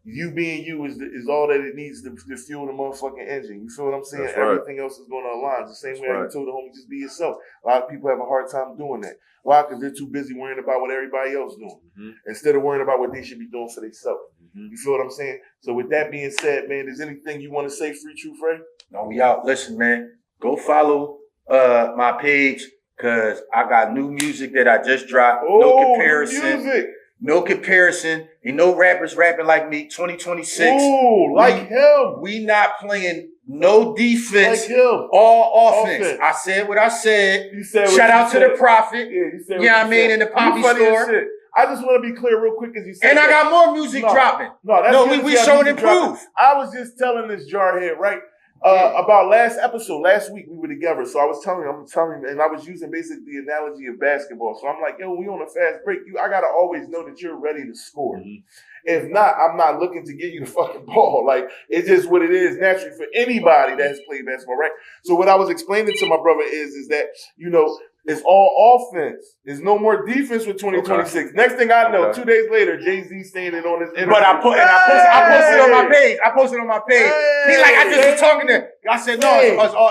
You being you is all that it needs to fuel the motherfucking engine. You feel what I'm saying? Everything else is going to align. The same way I told the homie, just be yourself. A lot of people have a hard time doing that. Why? Because they're too busy worrying about what everybody else doing instead of worrying about what they should be doing for themselves. You feel what I'm saying? So with that being said, man, is anything you want to say, Free Truth Ray? No, we out. Listen, man, go follow my page because I got new music that I just dropped. No comparison. No comparison. Ain't no rappers rapping like me. 2026. Ooh, like him. We not playing no defense. Like him. All offense. I said what I said. You said Shout out to the Prophet. Yeah, you said what I mean? In the Poppy store. I just want to be clear real quick as you said. And I got more music dropping. We showing and proof. I was just telling this jarhead, right? About last week we were together. So I'm telling him, and I was using basically the analogy of basketball. So I'm like, yo, we on a fast break. I gotta always know that you're ready to score. Mm-hmm. If not, I'm not looking to get you the fucking ball. Like, it's just what it is naturally for anybody that has played basketball, right? So what I was explaining to my brother is that, it's all offense. There's no more defense with 2026. Okay. Next thing I know, 2 days later, Jay-Z saying it on his interview. But I posted on my page. He like, I just was talking to him. I said, no,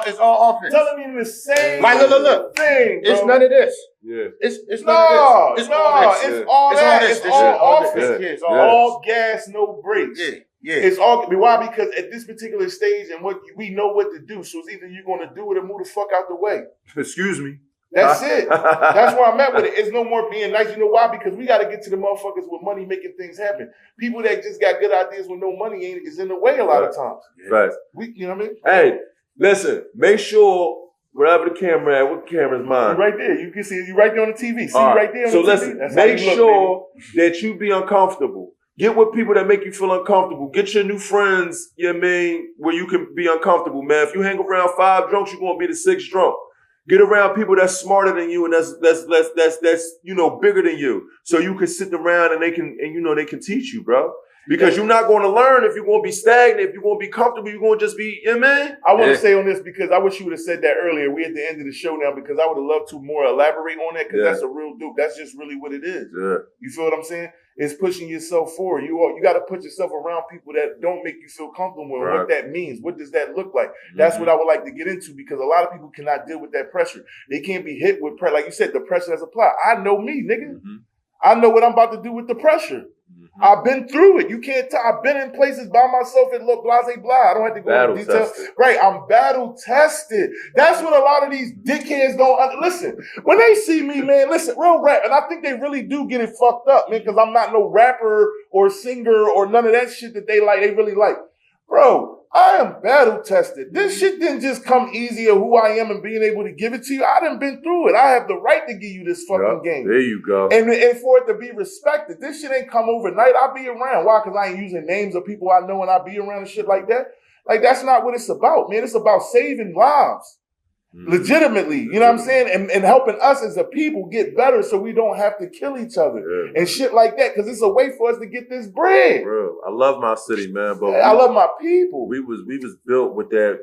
it's all offense. Telling me the same thing, bro. It's none of this. Yeah. It's none of this. It's all this. It's all that. It's all offense. Yeah. It's all gas, no brakes. Yeah. It's all, why? Because at this particular stage and we know what to do. So it's either you're going to do it or move the fuck out the way. Excuse me. That's it. That's where I'm at with it. It's no more being nice. You know why? Because we got to get to the motherfuckers with money making things happen. People that just got good ideas with no money is in the way a lot of times. Right. You know what I mean? Hey, listen, make sure wherever the camera at, what camera's mine? Right there. You can see it. You right there on the TV. See right there on the TV. So listen, make sure that you be uncomfortable. Get with people that make you feel uncomfortable. Get your new friends, where you can be uncomfortable, man. If you hang around 5 drunks, you're going to be the 6th drunk. Get around people that's smarter than you and that's bigger than you, so you can sit around and they can teach you, bro. Because you're not going to learn if you're going to be stagnant. If you're going to be comfortable, you're going to just be, man. I want to say on this because I wish you would have said that earlier. We're at the end of the show now because I would have loved to more elaborate on that because that's a real dude. That's just really what it is. Yeah. You feel what I'm saying? It's pushing yourself forward. You got to put yourself around people that don't make you feel comfortable and what that means. What does that look like? Mm-hmm. That's what I would like to get into because a lot of people cannot deal with that pressure. They can't be hit with pressure. Like you said, the pressure that's applied. I know me, nigga. Mm-hmm. I know what I'm about to do with the pressure. Mm-hmm. I've been through it. You can't tell. I've been in places by myself and look blah. I don't have to go into detail. Right, I'm battle tested. That's what a lot of these dickheads don't listen. When they see me, man, listen, real rap, and I think they really do get it fucked up, man, because I'm not no rapper or singer or none of that shit that they really like. Bro, I am battle tested. This shit didn't just come easy of who I am and being able to give it to you. I done been through it. I have the right to give you this fucking game. There you go. And for it to be respected, this shit ain't come overnight. I'll be around. Why? Because I ain't using names of people I know and I be around and shit like that. Like, that's not what it's about, man. It's about saving lives. Legitimately, you know what I'm saying? And helping us as a people get better so we don't have to kill each other and shit like that. Because it's a way for us to get this bread. Bro, I love my city, man. But I love my people. We was built with that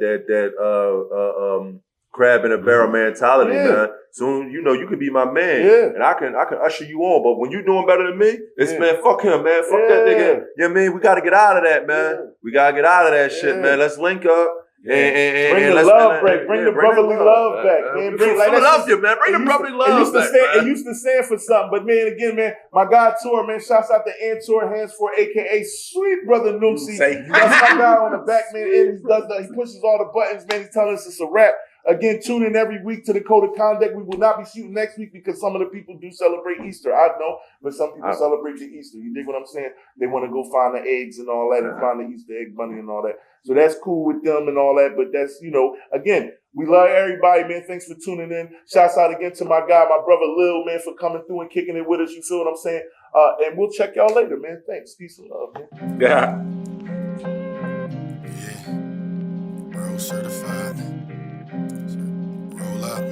crab in a barrel mentality, man. So you can be my man, and I can usher you on. But when you doing better than me, it's man, fuck him, man, fuck that nigga. Yeah, man, we gotta get out of that, man. We gotta get out of that shit, man. Let's link up. Bring the love back. Bring the brotherly love back, man. Love you, man. Bring the brotherly love back. It used to stand for something, but man, again, man, my guy Tor, man, shouts out to Antor Hands for aka Sweet Brother Noomsy. That's my guy on the back, man. And he pushes all the buttons, man. He's telling us it's a wrap. Again, tune in every week to the Code of Conduct. We will not be shooting next week because some of the people do celebrate Easter. I don't, but some people celebrate the Easter. You dig what I'm saying? They want to go find the eggs and all that and find the Easter egg bunny and all that. So that's cool with them and all that. But that's, again, we love everybody, man. Thanks for tuning in. Shouts out again to my guy, my brother Lil, man, for coming through and kicking it with us. You feel what I'm saying? And we'll check y'all later, man. Thanks. Peace and love, man. Yeah. Bro certified. Roll up.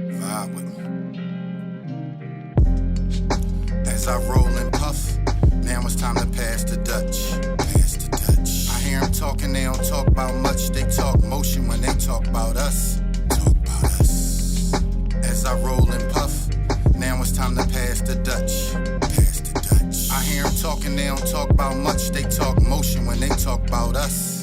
Vibe with me. As I roll and puff, now it's time to pass the Dutch. I hear them talking, they don't talk about much. They talk motion when they talk about us. As I roll and puff, now it's time to pass the Dutch. I hear them talking, they don't talk about much. They talk motion when they talk about us.